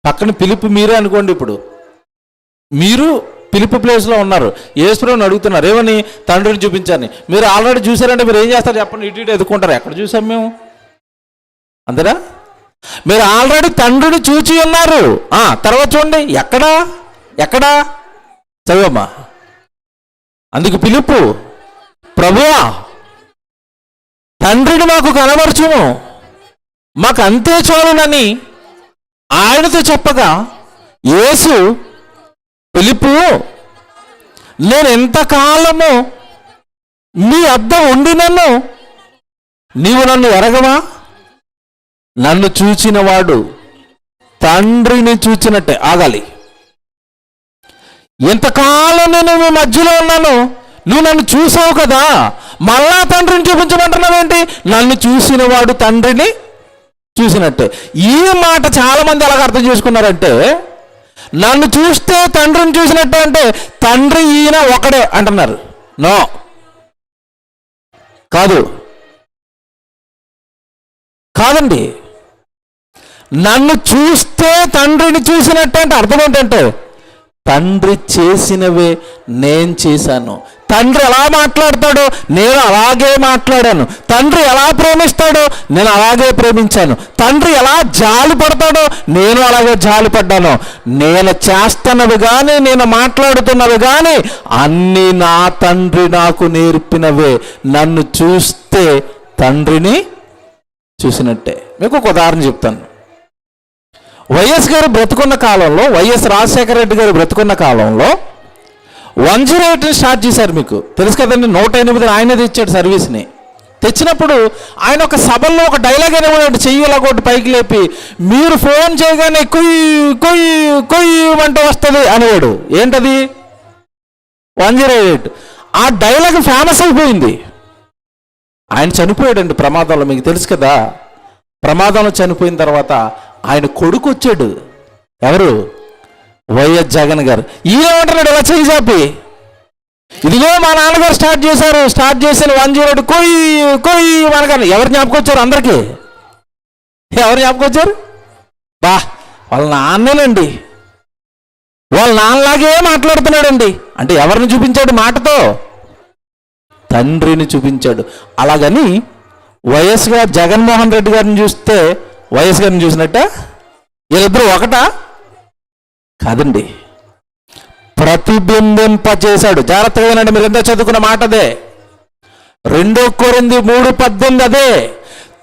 పక్కన ఫిలిప్ మీరే అనుకోండి. ఇప్పుడు మీరు ఫిలిప్ ప్లేస్లో ఉన్నారు, యేసుప్రభుని అడుగుతున్నారు ఏమని? తండ్రిని చూపించాలని. మీరు ఆల్రెడీ చూసారంటే మీరు ఏం చేస్తారు చెప్పండి? ఇటు ఎదుర్కొంటారు. ఎక్కడ చూసాం మేము? అందరా మీరు ఆల్రెడీ తండ్రిని చూచి ఉన్నారు. తర్వాత చూడండి, ఎక్కడా చదవమ్మా. అందుకు ఫిలిప్పు ప్రభువా తండ్రిని మాకు కనబరచుము, మాకు అంతే చాలునని ఆయనతో చెప్పగా యేసు ఫిలిప్పు నేను ఎంతకాలము నీ వద్ద ఉండినను నీవు నన్ను ఎరగవా? నన్ను చూచిన వాడు తండ్రిని చూచినట్టే. ఆగాలి. ఎంతకాలం నేను మీ మధ్యలో ఉన్నాను, నువ్వు నన్ను చూసావు కదా, మళ్ళా తండ్రిని చూపించమంటున్నావేంటి? నన్ను చూసిన వాడు తండ్రిని చూసినట్టే. ఈ మాట చాలా మంది ఎలాగ అర్థం చేసుకున్నారంటే నన్ను చూస్తే తండ్రిని చూసినట్టే అంటే తండ్రి ఈయన ఒకడే అంటున్నారు. నో, కాదండి. నన్ను చూస్తే తండ్రిని చూసినట్టే అంటే అర్థం ఏంటంటే తండ్రి చేసినవే నేను చేశాను. తండ్రి ఎలా మాట్లాడతాడో నేను అలాగే మాట్లాడాను. తండ్రి ఎలా ప్రేమిస్తాడో నేను అలాగే ప్రేమించాను. తండ్రి ఎలా జాలి పడతాడో నేను అలాగే జాలి పడ్డాను. నేను చేస్తున్నవి కానీ నేను మాట్లాడుతున్నవి కానీ అన్నీ నా తండ్రి నాకు నేర్పినవే. నన్ను చూస్తే తండ్రిని చూసినట్టే. మీకు ఒక ఉదాహరణ చెప్తాను. వైఎస్ గారు బ్రతుకున్న కాలంలో, వైఎస్ రాజశేఖర రెడ్డి గారు బ్రతుకున్న కాలంలో 108 స్టార్ట్ చేశారు. మీకు తెలుసు కదండి. 108 ఆయనే తెచ్చాడు సర్వీస్ని. తెచ్చినప్పుడు ఆయన ఒక సభల్లో ఒక డైలాగ్ అనేవాడు, చెయ్యిలా కొట్టి పైకి లేపి, మీరు ఫోన్ చేయగానే కొయ్యి కొయ్యి కొయ్యి అంటూ వస్తుంది అనేవాడు. ఏంటది? 108. ఆ డైలాగ్ ఫేమస్ అయిపోయింది. ఆయన చనిపోయాడండి ప్రమాదంలో, మీకు తెలుసు కదా. ప్రమాదంలో చనిపోయిన తర్వాత ఆయన కొడుకు వచ్చాడు. ఎవరు? వైఎస్ జగన్ గారు. ఈయనేమంటున్నాడు ఇలా చేయి చాపి, ఇదిగో మా నాన్నగారు స్టార్ట్ చేసిన 108 కొయ్యి కొయ్యి మనకన్నా. ఎవరు జ్ఞాపకొచ్చారు? అందరికీ ఎవరు జ్ఞాపకొచ్చారు? వాళ్ళ నాన్నేనండి. వాళ్ళ నాన్నలాగే మాట్లాడుతున్నాడండి. అంటే ఎవరిని చూపించాడు మాటతో? తండ్రిని చూపించాడు. అలాగని వైఎస్ గారు జగన్మోహన్ రెడ్డి గారిని చూస్తే వైఎస్ గారిని చూసినట్ట? వీళ్ళిద్దరూ ఒకటా? కాదండి. ప్రతిబింబింపచేశాడు. జాగ్రత్తగా వినండి, మీరు ఎంత చదువుకున్న మాట అదే. 2 కొరింథీ 3:18 అదే.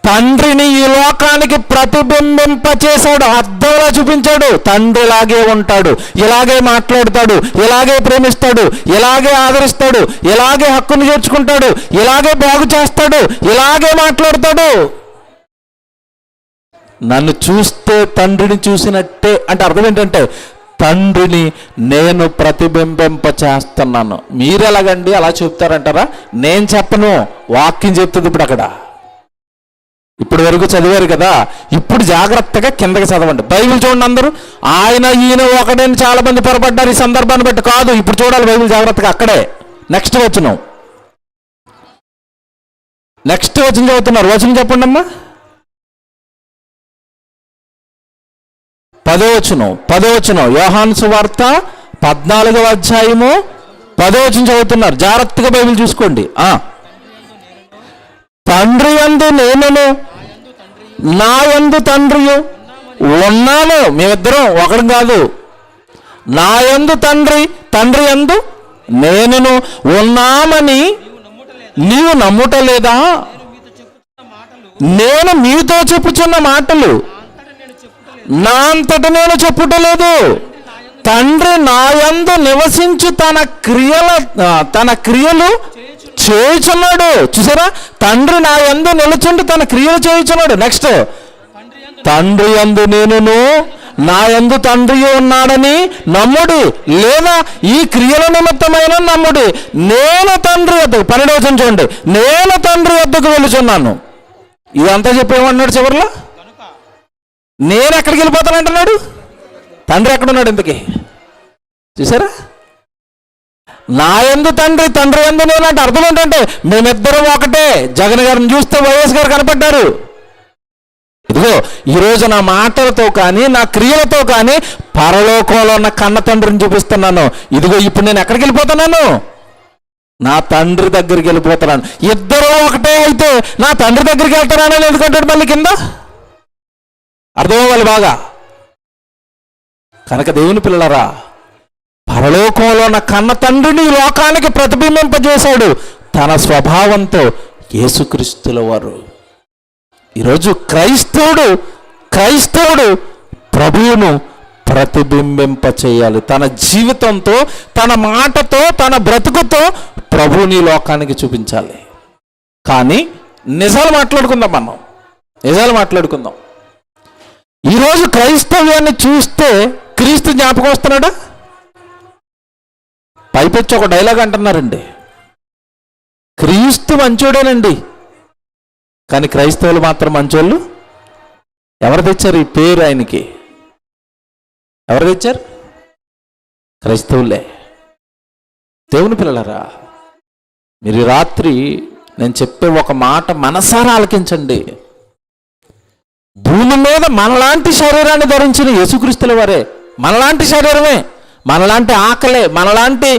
తండ్రిని ఈ లోకానికి ప్రతిబింబింపచేశాడు, అద్దంలా చూపించాడు. తండ్రి ఇలాగే ఉంటాడు, ఇలాగే మాట్లాడతాడు, ఇలాగే ప్రేమిస్తాడు, ఇలాగే ఆదరిస్తాడు, ఇలాగే హక్కును చేర్చుకుంటాడు, ఇలాగే బాగు చేస్తాడు, ఇలాగే మాట్లాడతాడు. నన్ను చూస్తే తండ్రిని చూసినట్టే అంటే అర్థం ఏంటంటే తండ్రిని నేను ప్రతిబింబింప చేస్తున్నాను. మీరు ఎలాగండి అలా చెప్తారంటారా? నేను చెప్పను, వాక్యం చెప్తుంది. ఇప్పుడు వరకు చదివారు కదా, ఇప్పుడు జాగ్రత్తగా కిందకి చదవండి. బైబిల్ చూడండి అందరూ. ఆయన ఈయన ఒకడని చాలా మంది పొరపడ్డారు ఈ సందర్భాన్ని బట్టి. కాదు, ఇప్పుడు చూడాలి బైబిల్ జాగ్రత్తగా. అక్కడే నెక్స్ట్ వచనం చదువుతున్నారు. వచనం చెప్పండి అమ్మా. 10వ వచనం యోహాను సువార్త 14వ అధ్యాయము 10వ వచనం చదువుతున్నారు. జాగ్రత్తగా బైబిల్ చూసుకోండి. తండ్రి యందు నేనును నా యందు తండ్రియు ఉన్నాను. మేమిద్దరం ఒకడు కాదు. నా యందు తండ్రి యందు నేనును ఉన్నామని నీవు నమ్ముటలేదా? నేను మీతో చెప్పుచున్న మాటలు నా అంతట నేను చెప్పుటలేదు. తండ్రి నా యందు నివసించు తన క్రియలు చేయుచున్నాడు. చూసారా? తండ్రి నా యందు నిలుచుండి తన క్రియలు చేయుచున్నాడు. నెక్స్ట్, తండ్రి యందు నేనును నా యందు తండ్రి ఉన్నాడని నమ్ముడి, లేదా ఈ క్రియల నిమిత్తమైన నమ్ముడి. నేను తండ్రి వద్దకు, 12వ వచనం చూడండి, నేను తండ్రి వద్దకు వెళుచున్నాను. ఇదంతా చెప్పేమన్నాడు చివరిలో? నేను ఎక్కడికి వెళ్ళిపోతానంటున్నాడు. తండ్రి ఎక్కడున్నాడు ఇంతకీ? చూసారా? నా యందు తండ్రి యందు నేను అంటే అర్థం ఏంటంటే మేమిద్దరం ఒకటే. జగన్ గారిని చూస్తే వైఎస్ గారు కనపడ్డారు. ఇదిగో ఈరోజు నా మాటలతో కానీ నా క్రియలతో కానీ పరలోకంలో ఉన్న కన్న తండ్రిని చూపిస్తున్నాను. ఇదిగో ఇప్పుడు నేను ఎక్కడికి వెళ్ళిపోతున్నాను? నా తండ్రి దగ్గరికి వెళ్ళిపోతున్నాను. ఇద్దరు ఒకటే అయితే నా తండ్రి దగ్గరికి వెళ్తానని ఎందుకంటాడు మళ్ళీ కింద? అర్థమవ్వాలి బాగా. కనుక దేవుని పిల్లలారా, పరలోకంలో ఉన్న కన్న తండ్రిని ఈ లోకానికి ప్రతిబింబింపజేశాడు తన స్వభావంతో యేసుక్రీస్తుల వారు. ఈరోజు క్రైస్తవుడు ప్రభువును ప్రతిబింబింప చేయాలి. తన జీవితంతో, తన మాటతో, తన బ్రతుకుతో ప్రభువుని లోకానికి చూపించాలి. కానీ నిజాలు మాట్లాడుకుందాం. ఈరోజు క్రైస్తవ్యాన్ని చూస్తే క్రీస్తు జ్ఞాపకం వస్తున్నాడా? పైపెచ్చి ఒక డైలాగ్ అంటున్నారండి, క్రీస్తు మంచోడేనండి, కానీ క్రైస్తవులు మాత్రం మంచోళ్ళు. ఎవరు తెచ్చారు ఈ పేరు ఆయనకి? ఎవరు తెచ్చారు? క్రైస్తవులే. దేవుని పిల్లలారా, మీరు ఈ రాత్రి నేను చెప్పే ఒక మాట మనసారా ఆలకించండి. భూమి మీద మనలాంటి శరీరాన్ని ధరించిన యేసుక్రీస్తుల వారే, మనలాంటి శరీరమే, మనలాంటి ఆకలే, మనలాంటి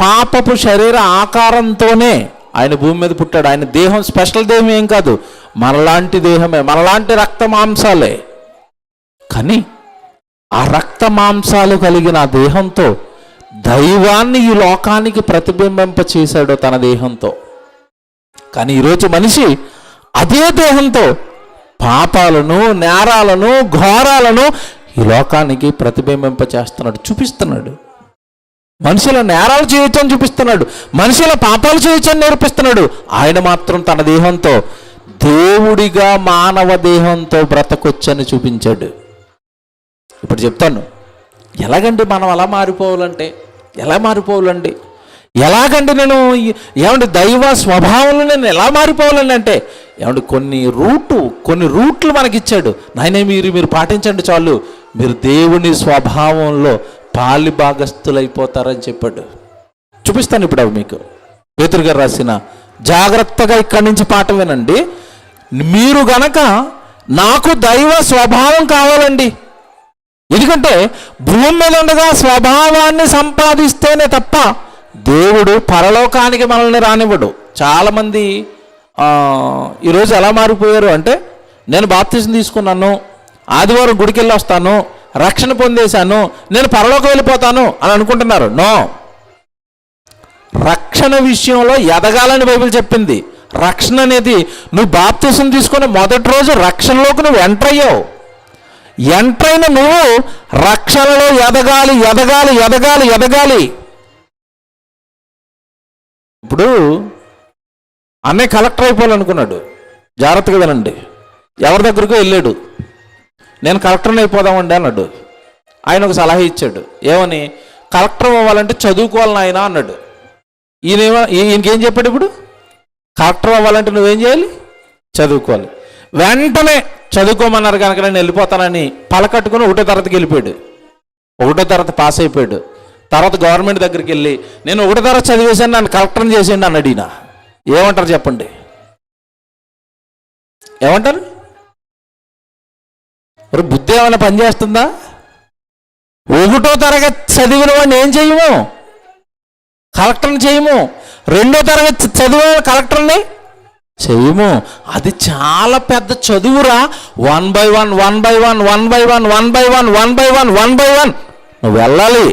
పాపపు శరీర ఆకారంతోనే ఆయన భూమి మీద పుట్టాడు. ఆయన దేహం స్పెషల్ దేహం ఏం కాదు, మనలాంటి దేహమే, మనలాంటి రక్త మాంసాలే. కానీ ఆ రక్త మాంసాలు కలిగిన ఆ దేహంతో దైవాన్ని ఈ లోకానికి ప్రతిబింబింప చేశాడు తన దేహంతో. కానీ ఈరోజు మనిషి అదే దేహంతో పాపాలను, నేరాలను, ఘోరాలను ఈ లోకానికి ప్రతిబింబింప చేస్తున్నాడు, చూపిస్తున్నాడు. మనుషుల నేరాలు చేయొచ్చని చూపిస్తున్నాడు, మనుషుల పాపాలు చేయొచ్చని నేర్పిస్తున్నాడు. ఆయన మాత్రం తన దేహంతో దేవుడిగా మానవ దేహంతో బ్రతకొచ్చని చూపించాడు. ఇప్పుడు చెప్తాను, ఎలాగండి మనం అలా మారిపోవాలంటే ఎలా మారిపోవాలండి? ఎలాగండి నేను దైవ స్వభావంలో నేను ఎలా మారిపోవాలండి అంటే కొన్ని రూట్లు మనకిచ్చాడు. నాయనే మీరు పాటించండి చాలు, మీరు దేవుని స్వభావంలో పాలి భాగస్థులైపోతారని చెప్పాడు. చూపిస్తాను ఇప్పుడు అవి మీకు. పేతురు గారు రాసిన, జాగ్రత్తగా ఇక్కడి నుంచి పాఠం వినండి. మీరు గనక నాకు దైవ స్వభావం కావాలండి, ఎందుకంటే భూమి మీద ఉండగా స్వభావాన్ని సంపాదిస్తేనే తప్ప దేవుడు పరలోకానికి మనల్ని రానివ్వడు. చాలామంది ఈరోజు ఎలా మారిపోయారు అంటే, నేను బాప్తిజం తీసుకున్నాను, ఆదివారం గుడికి వెళ్ళి వస్తాను, రక్షణ పొందేశాను, నేను పరలోకం వెళ్ళిపోతాను అని అనుకుంటున్నారు. నో, రక్షణ విషయంలో ఎదగాలని బైబిల్ చెప్పింది. రక్షణ అనేది నువ్వు బాప్తిజం తీసుకున్న మొదటి రోజు రక్షణలోకి నువ్వు ఎంటర్ అయ్యావు. ఎంటర్ అయిన నువ్వు రక్షణలో ఎదగాలి ఎదగాలి ఎదగాలి ఎదగాలి. ఇప్పుడు అన్నయ్య కలెక్టర్ అయిపోవాలనుకున్నాడు. జాగ్రత్తగా వినండి. ఎవరి దగ్గరకు వెళ్ళాడు, నేను కలెక్టర్ని అయిపోదామండి అన్నాడు. ఆయన ఒక సలహా ఇచ్చాడు, ఏమని? కలెక్టర్ అవ్వాలంటే చదువుకోవాలని ఆయన అన్నాడు. ఈయనకేం చెప్పాడు? ఇప్పుడు కలెక్టర్ అవ్వాలంటే నువ్వేం చేయాలి? చదువుకోవాలి. వెంటనే చదువుకోమన్నారు కనుక నేను వెళ్ళిపోతానని పలకట్టుకుని 1వ తరగతికి వెళ్ళిపోయాడు. 1వ తరగతి పాస్ అయిపోయాడు. తర్వాత గవర్నమెంట్ దగ్గరికి వెళ్ళి, నేను 1వ తరగతి చదివేశాను, నన్ను కలెక్టర్ని చేసేయండి అన్నాడు. ఈయన ఏమంటారు చెప్పండి? ఏమంటారు? మరి బుద్ధి ఏమైనా పనిచేస్తుందా? 1వ తరగతి చదివిన వాడిని ఏం చేయము? కలెక్టర్ని చేయము. 2వ తరగతి చదివిన కలెక్టర్ని చేయము. అది చాలా పెద్ద చదువురా. 1 by 1 1 by 1 1 by 1 1 by 1 1 by 1 1 by 1 నువ్వు వెళ్ళాలి.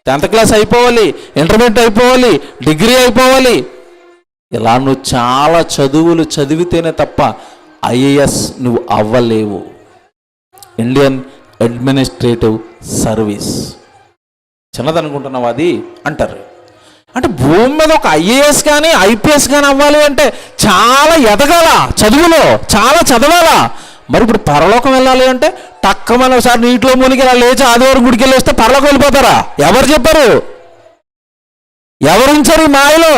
10th క్లాస్ అయిపోవాలి, ఇంటర్మీడియట్ అయిపోవాలి, డిగ్రీ అయిపోవాలి. ఇలా నువ్వు చాలా చదువులు చదివితేనే తప్ప ఐఏఎస్ నువ్వు అవ్వలేవు. ఇండియన్ అడ్మినిస్ట్రేటివ్ సర్వీస్ చిన్నదనుకుంటున్నావు అది అంటారు. అంటే భూమి మీద ఒక ఐఏఎస్ కానీ ఐపీఎస్ కానీ అవ్వాలి అంటే చాలా ఎదగాల, చదువులో చాలా చదవాలా. మరి ఇప్పుడు పరలోకం వెళ్ళాలి అంటే టక్కమని ఒకసారి నీటిలో మునిగి ఇలా లేచి ఆదివారం గుడికి వెళ్ళి వస్తే పరలోకం వెళ్ళిపోతారా? ఎవరు చెప్పారు? ఎవరుంచారు ఈ మాయలో?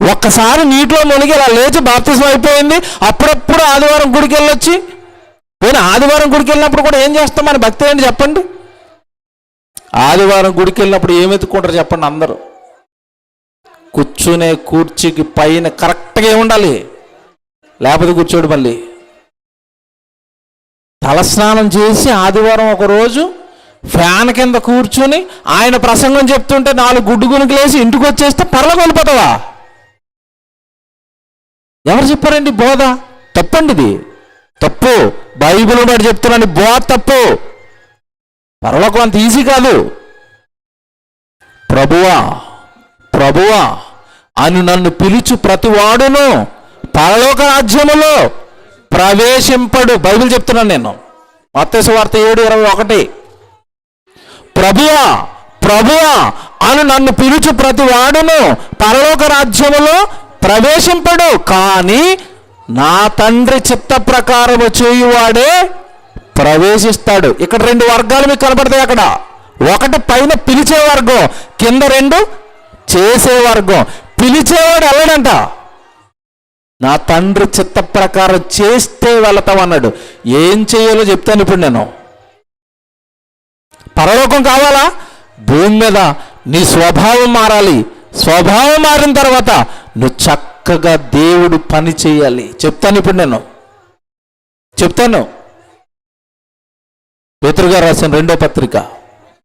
ఒక్కసారి నీటిలో మునిగి ఇలా లేచి బాప్తిజం అయిపోయింది, అప్పుడప్పుడు ఆదివారం గుడికి వెళ్ళొచ్చి, పోయిన ఆదివారం గుడికి వెళ్ళినప్పుడు కూడా ఏం చేస్తాం? మన భక్తి ఏంటి చెప్పండి? ఆదివారం గుడికి వెళ్ళినప్పుడు ఏం ఎత్తుకుంటారు చెప్పండి? అందరూ కూర్చునే కూర్చికి పైన కరెక్ట్గా ఉండాలి, లేకపోతే కూర్చోడు. మళ్ళీ తలస్నానం చేసి ఆదివారం ఒకరోజు ఫ్యాన్ కింద కూర్చుని ఆయన ప్రసంగం చెప్తుంటే 4 గుడ్డు గునుకులేసి ఇంటికి వచ్చేస్తే పరలోకం వెళ్ళిపోతావా? ఎవరు చెప్పారండి బోధ? తప్పండి, ఇది తప్పు. బైబిల్ బట్టి చెప్తున్నాను, బోధ తప్పు. పరలోకం అంత ఈజీ కాదు. ప్రభువా ప్రభువా అని నన్ను పిలుచు ప్రతివాడును పరలోక రాజ్యములో ప్రవేశింపడు. బైబిల్ చెప్తున్నాను నేను. మత్తయి సువార్త 7:21. ప్రభువా ప్రభువా అని నన్ను పిలుచు ప్రతివాడును పరలోక రాజ్యములో ప్రవేశింపడు, కానీ నా తండ్రి చిత్త ప్రకారము చేయువాడే ప్రవేశిస్తాడు. ఇక్కడ 2 వర్గాలు మీకు కనపడతాయి. అక్కడ ఒకటి పైన పిలిచే వర్గం, కింద 2 చేసే వర్గం. పిలిచేవాడు వెళ్ళడంట, నా తండ్రి చిత్త ప్రకారం చేస్తే వెళతావు అన్నాడు. ఏం చేయాలో చెప్తాను ఇప్పుడు నేను. పరలోకం కావాలా? భూమి మీద నీ స్వభావం మారాలి. స్వభావం మారిన తర్వాత నువ్వు చక్కగా దేవుడు పని చేయాలి. చెప్తాను ఇప్పుడు, నేను చెప్తాను. పేతురు గారు రాసిన 2వ పత్రిక,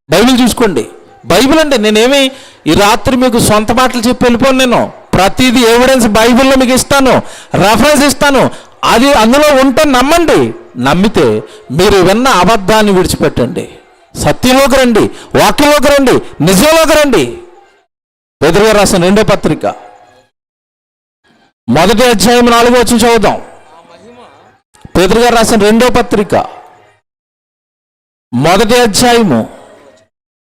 బైబిల్ చూసుకోండి. బైబిల్ అంటే నేనేమి ఈ రాత్రి మీకు సొంత మాటలు చెప్పి వెళ్ళిపోను. నేను ప్రతిదీ ఎవిడెన్స్ బైబిల్లో మీకు ఇస్తాను, రెఫరెన్స్ ఇస్తాను. అది అందులో ఉంటే నమ్మండి. నమ్మితే మీరు విన్న అబద్ధాన్ని విడిచిపెట్టండి, సత్యంలోకి రండి, వాక్యంలోకి రండి, నిజంలోకి రండి. పేతురు గారు రాసిన 2వ పత్రిక 1వ అధ్యాయం 4వ వచనం చదువుదాం. పేతురు గారు రాసిన 2వ పత్రిక 1వ అధ్యాయము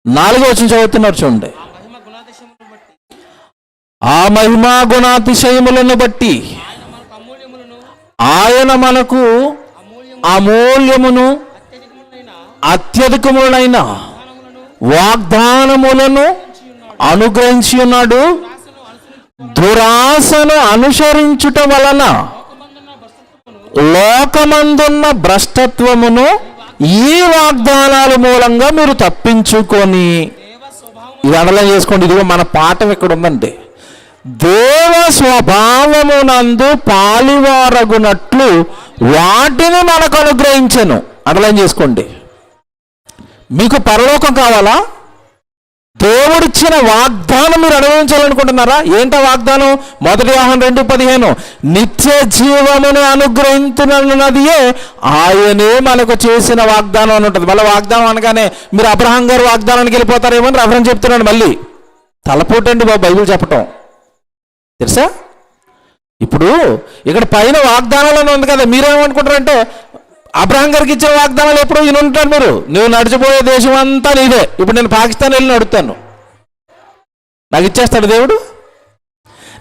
4వ వచనం చదువుతున్నారు చూడండి. ఆ మహిమా గుణాతిశయములను బట్టి ఆయన మనకు అమూల్యమును అత్యధికములైన వాగ్దానములను అనుగ్రహించి ఉన్నాడు. దురాశను అనుసరించుట వలన లోకమందున్న భ్రష్టత్వమును ఈ వాగ్దానాల మూలంగా మీరు తప్పించుకొని, ఇది అడలం చేసుకోండి. ఇదిగో మన పాఠం ఇక్కడ ఉందండి. దేవ స్వభావమునందు పాలివారగునట్లు వాటిని మనకు అనుగ్రహించను. అడలం చేసుకోండి. మీకు పరలోకం కావాలా? దేవుడిచ్చిన వాగ్దానం మీరు అనుభవించాలనుకుంటున్నారా? ఏంటో వాగ్దానం? 1 యోహాను 2:15 నిత్య జీవమును అనుగ్రహించునన్నదియే ఆయనే మనకు చేసిన వాగ్దానం అని ఉంటుంది. మళ్ళీ వాగ్దానం అనగానే మీరు అబ్రహాం గారు వాగ్దానానికి వెళ్ళిపోతారేమో అని రెఫరెన్స్ చెప్తున్నాను. మళ్ళీ తలపోటండి బాబు బైబిల్ చెప్పటం, తెలుసా? ఇప్పుడు ఇక్కడ పైన వాగ్దానాలను ఉంది కదా, మీరేమనుకుంటారంటే అబ్రహాం గారికి ఇచ్చిన వాగ్దానాలు ఎప్పుడు ఈయన ఉంటారు. నువ్వు నడిచిపోయే దేశం అంతా నీదే. ఇప్పుడు నేను పాకిస్తాన్ వెళ్ళి నడుస్తాను, నాకు ఇచ్చేస్తాడు దేవుడు.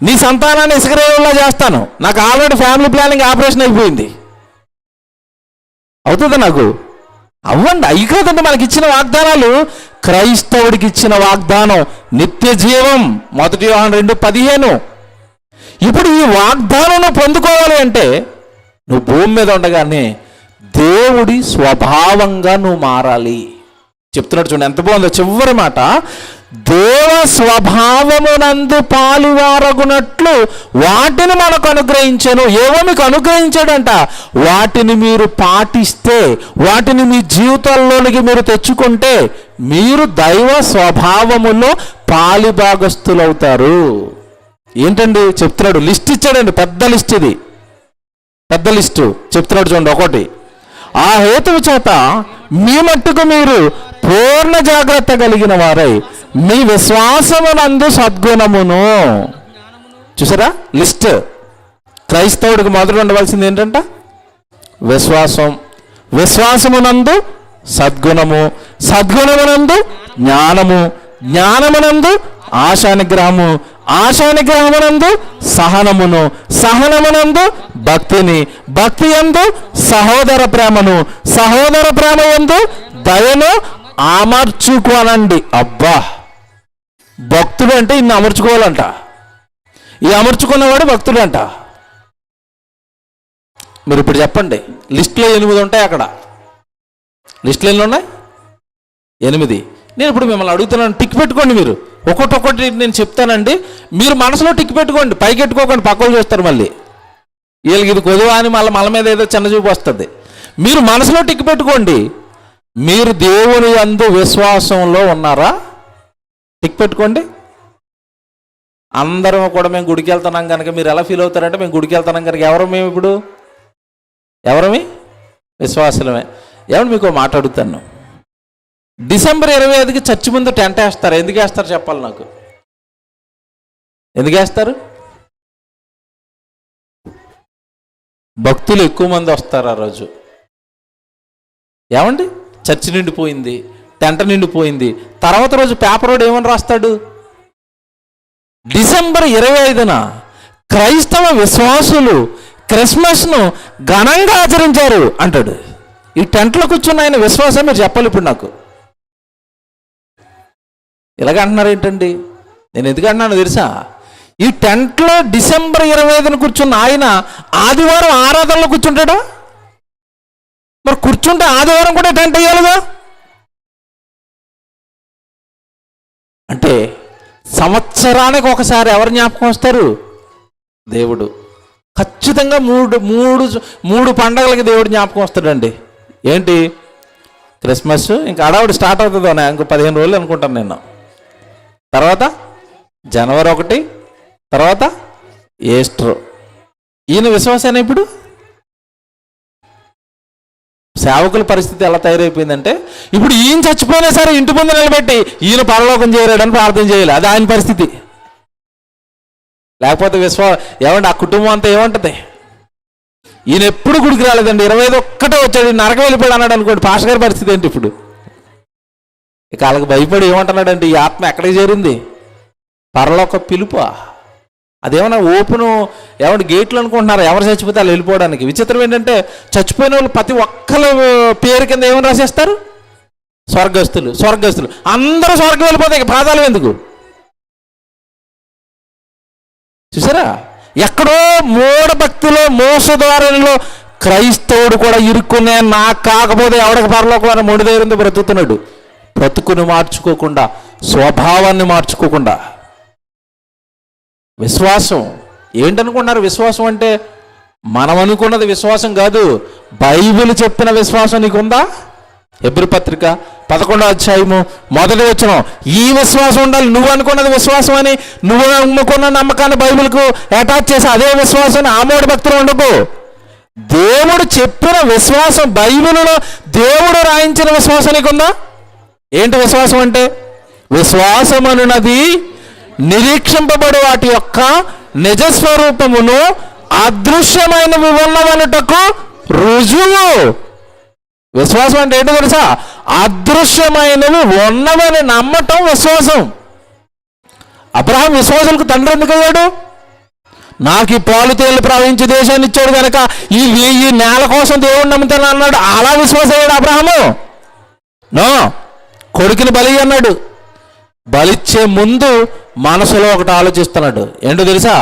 నీ సంతానాన్ని ఇసుకరేవుల్లా చేస్తాను, నాకు ఆల్రెడీ ఫ్యామిలీ ప్లానింగ్ ఆపరేషన్ అయిపోయింది. అవుతుందా? నాకు అవ్వండి. అవి కాదండి మనకి ఇచ్చిన వాగ్దానాలు. క్రైస్తవుడికి ఇచ్చిన వాగ్దానం నిత్య జీవం, 1 యోహాను 2:15. ఇప్పుడు ఈ వాగ్దానం పొందుకోవాలి అంటే నువ్వు భూమి మీద ఉండగానే దేవుడి స్వభావంగా నువ్వు మారాలి. చెప్తున్నాడు చూడండి, ఎంత బాగుందో చివరి మాట. దేవ స్వభావమునందు పాలువారగునట్లు వాటిని మనకు అనుగ్రహించాను. ఏవో మీకు అనుగ్రహించాడంట. వాటిని మీరు పాటిస్తే, వాటిని మీ జీవితాల్లోనికి మీరు తెచ్చుకుంటే మీరు దైవ స్వభావములో పాలిభాగస్తులవుతారు. ఏంటండి చెప్తున్నాడు? లిస్ట్ ఇచ్చాడండి, పెద్ద లిస్ట్. ఇది పెద్ద లిస్టు చెప్తున్నాడు చూడండి. 1, ఆ హేతువు చేత మీ మట్టుకు మీరు పూర్ణ జాగ్రత్త కలిగిన వారై మీ విశ్వాసమునందు సద్గుణమును. చూసారా లిస్ట్? క్రైస్తవుడికి మొదట ఉండవలసింది ఏంటంట? విశ్వాసం. విశ్వాసమునందు సద్గుణము, సద్గుణమునందు జ్ఞానము, జ్ఞానమునందు ఆశానిగ్రహము, ఆశానిగ్రహమునందు సహనమును, సహనమునందు భక్తిని, భక్తి యందు సహోదర ప్రేమను, సహోదర ప్రేమ యందు దయను అమర్చుకోనండి. అబ్బా, భక్తుడు అంటే ఇన్ని అమర్చుకోవాలంట. ఈ అమర్చుకున్నవాడు భక్తుడు అంట. మీరు ఇప్పుడు చెప్పండి, లిస్టులో 8 ఉంటాయి. అక్కడ లిస్టులో ఎన్ని ఉన్నాయి? 8. నేను ఇప్పుడు మిమ్మల్ని అడుగుతున్నాను, టిక్ పెట్టుకోండి. మీరు ఒక్కొక్కటి నేను చెప్తానండి, మీరు మనసులో టిక్ పెట్టుకోండి, పైకి ఎట్టుకోకండి, పక్కలు చూస్తారు. మళ్ళీ వీళ్ళకి ఇది కొదువా అని మళ్ళీ మీద ఏదో చిన్న చూపు వస్తుంది. మీరు మనసులో టిక్ పెట్టుకోండి. మీరు దేవుని యందు విశ్వాసంలో ఉన్నారా? టిక్ పెట్టుకోండి. అందరం కూడా మేము గుడికి వెళ్తున్నాం కనుక మీరు ఎలా ఫీల్ అవుతారంటే, మేము గుడికి వెళ్తున్నాం కనుక ఎవరు మేము ఇప్పుడు? ఎవరమి? విశ్వాసులమే. ఏమన్నా మీకు మాట్లాడుతాను. డిసెంబర్ 25కి చర్చి ముందు టెంట్ వేస్తారు. ఎందుకు వేస్తారు చెప్పాలి నాకు? ఎందుకు వేస్తారు? భక్తులు ఎక్కువ మంది వస్తారు ఆ రోజు. ఏమండి? చర్చి నిండిపోయింది, టెంట నిండిపోయింది. తర్వాత రోజు పేపర్ రోడ్ ఏమని రాస్తాడు? డిసెంబర్ 25న క్రైస్తవ విశ్వాసులు క్రిస్మస్ను ఘనంగా ఆచరించారు అంటాడు. ఈ టెంట్లో కూర్చున్న ఆయన విశ్వాసం మీరు చెప్పాలి ఇప్పుడు నాకు. ఇలాగ అంటున్నారు ఏంటండి? నేను ఎందుకు అంటున్నాను తెలుసా? ఈ టెంట్లో డిసెంబర్ 25న కూర్చున్న ఆయన ఆదివారం ఆరాధనలో కూర్చుంటాడా? మరి కూర్చుంటే ఆదివారం కూడా టెంట్ వేయాలిగా. అంటే సంవత్సరానికి ఒకసారి ఎవరు జ్ఞాపకం వస్తారు? దేవుడు. ఖచ్చితంగా మూడు పండగలకి దేవుడు జ్ఞాపకం వస్తాడండి. ఏంటి? క్రిస్మస్, ఇంకా అడావుడు స్టార్ట్ అవుతుంది ఇంకో 15 రోజులు అనుకుంటాను నేను. తర్వాత జనవరి 1, తర్వాత ఈస్టర్. ఈయన విశ్వాసాన్ని ఇప్పుడు సేవకుల పరిస్థితి ఎలా తయారైపోయిందంటే, ఇప్పుడు ఈయన చచ్చిపోయినా సరే ఇంటి ముందు నిలబెట్టి ఈయన పరలోకం చేరాడని ప్రార్థన చేయాలి. అది ఆయన పరిస్థితి. లేకపోతే ఏమంటే ఆ కుటుంబం అంతా ఏమంటది? ఈయన ఎప్పుడు గుడికి రాలేదండి, 25 వచ్చాడు, నరకం వెళ్ళిపోయాడు అన్నాడు అనుకోండి, పాస్టర్ గారి పరిస్థితి ఏంటి ఇప్పుడు? ఇక వాళ్ళకి భయపడి ఏమంటున్నాడంటే, ఈ ఆత్మ ఎక్కడికి చేరింది? పరలోక పిలుపా? అదేమన్నా ఓపెను ఏమంటే గేట్లు అనుకుంటున్నారు, ఎవరు చచ్చిపోతే వాళ్ళు వెళ్ళిపోవడానికి. విచిత్రం ఏంటంటే, చచ్చిపోయిన వాళ్ళు ప్రతి ఒక్కరు పేరు కింద ఏమని రాసేస్తారు? స్వర్గస్థులు. అందరూ స్వర్గం వెళ్ళిపోతే ఇక పాదాలు ఎందుకు? చూసారా? ఎక్కడో మూఢభక్తిలో మోసధారణలో క్రైస్తవుడు కూడా ఇరుక్కునే, నాకు కాకపోతే ఎవడికి పరలోకం మొండి ధైర్యంతో బ్రతుకుతున్నాడు. బ్రతుకుని మార్చుకోకుండా, స్వభావాన్ని మార్చుకోకుండా. విశ్వాసం ఏంటనుకున్నారు? విశ్వాసం అంటే మనం అనుకున్నది విశ్వాసం కాదు. బైబిల్ చెప్పిన విశ్వాసం నీకుందా? హెబ్రీ పత్రిక 11వ అధ్యాయము 1వ వచనం, ఈ విశ్వాసం ఉండాలి. నువ్వు అనుకున్నది విశ్వాసం అని, నువ్వు నమ్ముకున్న నమ్మకాన్ని బైబిల్కు అటాచ్ చేసి అదే విశ్వాసాన్ని ఆమోడ భక్తులు ఉండకు. దేవుడు చెప్పిన విశ్వాసం, బైబిల్లో దేవుడు రాయించిన విశ్వాసం నీకుందా? ఏంటి విశ్వాసం అంటే? విశ్వాసం అనున్నది నిరీక్షింపబడు వాటి యొక్క నిజస్వరూపమును అదృశ్యమైనవి ఉన్నవనుటకు రుజువు. విశ్వాసం అంటే ఏంటో తెలుసా? అదృశ్యమైనవి ఉన్నవని నమ్మటం విశ్వాసం. అబ్రహాం విశ్వాసులకు తండ్రి ఎందుకు అయ్యాడు? నాకు ఈ పాలు తేళ్లు ప్రవహించే దేశాన్ని ఇచ్చాడు కనుక ఈ నేల కోసం దేవుడిని నమ్ముతాను అన్నాడు. అలా విశ్వాసం అయ్యాడు అబ్రహాము? నో, కొడుకుని బలి అన్నాడు. బలిచ్చే ముందు మనసులో ఒకటి ఆలోచిస్తున్నాడు. ఏంటో తెలుసా?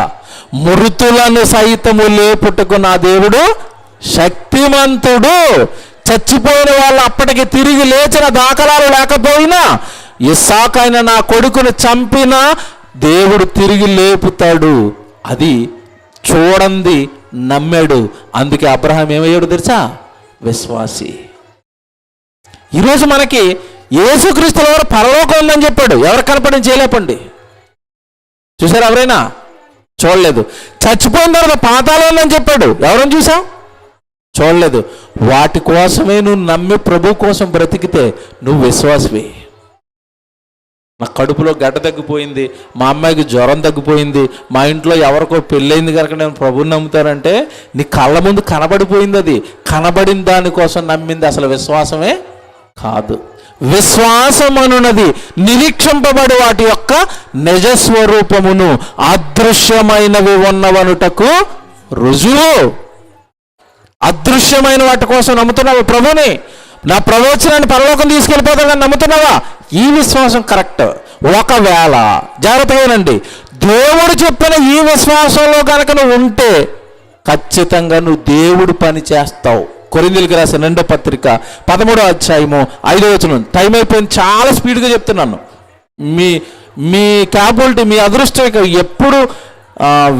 మృతులను సైతము లేపుటకు నా దేవుడు శక్తిమంతుడు. చచ్చిపోయిన వాళ్ళు అప్పటికి తిరిగి లేచిన దాఖలాలు లేకపోయినా, ఇస్సాకైన నా కొడుకును చంపిన దేవుడు తిరిగి లేపుతాడు. అది చూడండి నమ్మాడు. అందుకే అబ్రహాం ఏమయ్యాడు తెలుసా? విశ్వాసి. ఈరోజు మనకి యేసుక్రీస్తుల వారు పరలోకం ఉందని చెప్పాడు. ఎవరు కనపడని చేయలేపండి. చూసారు ఎవరైనా? చూడలేదు. చచ్చిపోయిన తర్వాత పాతాళం ఉందని చెప్పాడు. ఎవరైనా చూసాం? చూడలేదు. వాటి కోసమే నువ్వు నమ్మి ప్రభు కోసం బ్రతికితే నువ్వు విశ్వాసవి. నా కడుపులో గడ్డ తగ్గిపోయింది, మా అమ్మాయికి జ్వరం తగ్గిపోయింది, మా ఇంట్లో ఎవరికో పెళ్ళయింది కనుక నేను ప్రభుని నమ్ముతానంటే నీ కళ్ళ ముందు కనబడిపోయింది. అది కనబడిన దానికోసం నమ్మింది అసలు విశ్వాసమే కాదు. విశ్వాసం అనున్నది నిరీక్షింపబడి వాటి యొక్క నిజస్వరూపమును అదృశ్యమైనవి ఉన్నవనుటకు రుజువు. అదృశ్యమైన వాటి కోసం నమ్ముతున్నావా ప్రభుని? నా ప్రవచనాన్ని పరలోకం తీసుకెళ్ళిపోతానని నమ్ముతున్నావా? ఈ విశ్వాసం కరెక్ట్. ఒకవేళ జాగ్రత్తగానండి, దేవుడు చెప్పిన ఈ విశ్వాసంలో కనుక నువ్వు ఉంటే ఖచ్చితంగా నువ్వు దేవుడు పని చేస్తావు. కొరింథీయులకు రాసిన 2వ పత్రిక 13వ అధ్యాయము 5వ వచనం. టైం అయిపోయింది, చాలా స్పీడ్గా చెప్తున్నాను. మీ క్యాపబిలిటీ, మీ అదృష్టం ఎప్పుడు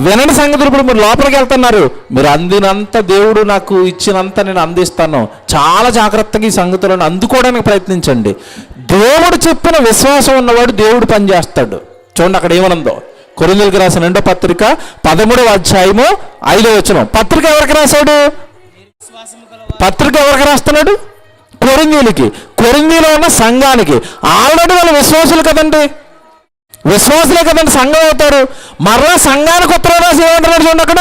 వినని సంగతులు ఇప్పుడు మీరు లోపలికి వెళ్తున్నారు. మీరు అందినంత దేవుడు నాకు ఇచ్చినంత నేను అందిస్తాను. చాలా జాగ్రత్తగా ఈ సంగతులను అందుకోవడానికి ప్రయత్నించండి. దేవుడు చెప్పిన విశ్వాసం ఉన్నవాడు దేవుడు పనిచేస్తాడు. చూడండి అక్కడ ఏమనుందో. కొరింథీయులకు రాసిన 2వ పత్రిక 13వ అధ్యాయము 5వ వచనం. పత్రిక ఎవరికి రాశాడు? పత్రిక ఎవరికి రాస్తున్నాడు? కొరింథీయులకి. కొరింథీలో ఉన్న సంఘానికి. ఆల్రెడీ వాళ్ళు విశ్వాసులు కదండి, విశ్వాసులే కదండి సంఘం అవుతారు. మరలా సంఘానికి ఉత్తరం రాసి ఏమంటున్నాడు చూడండి అక్కడ,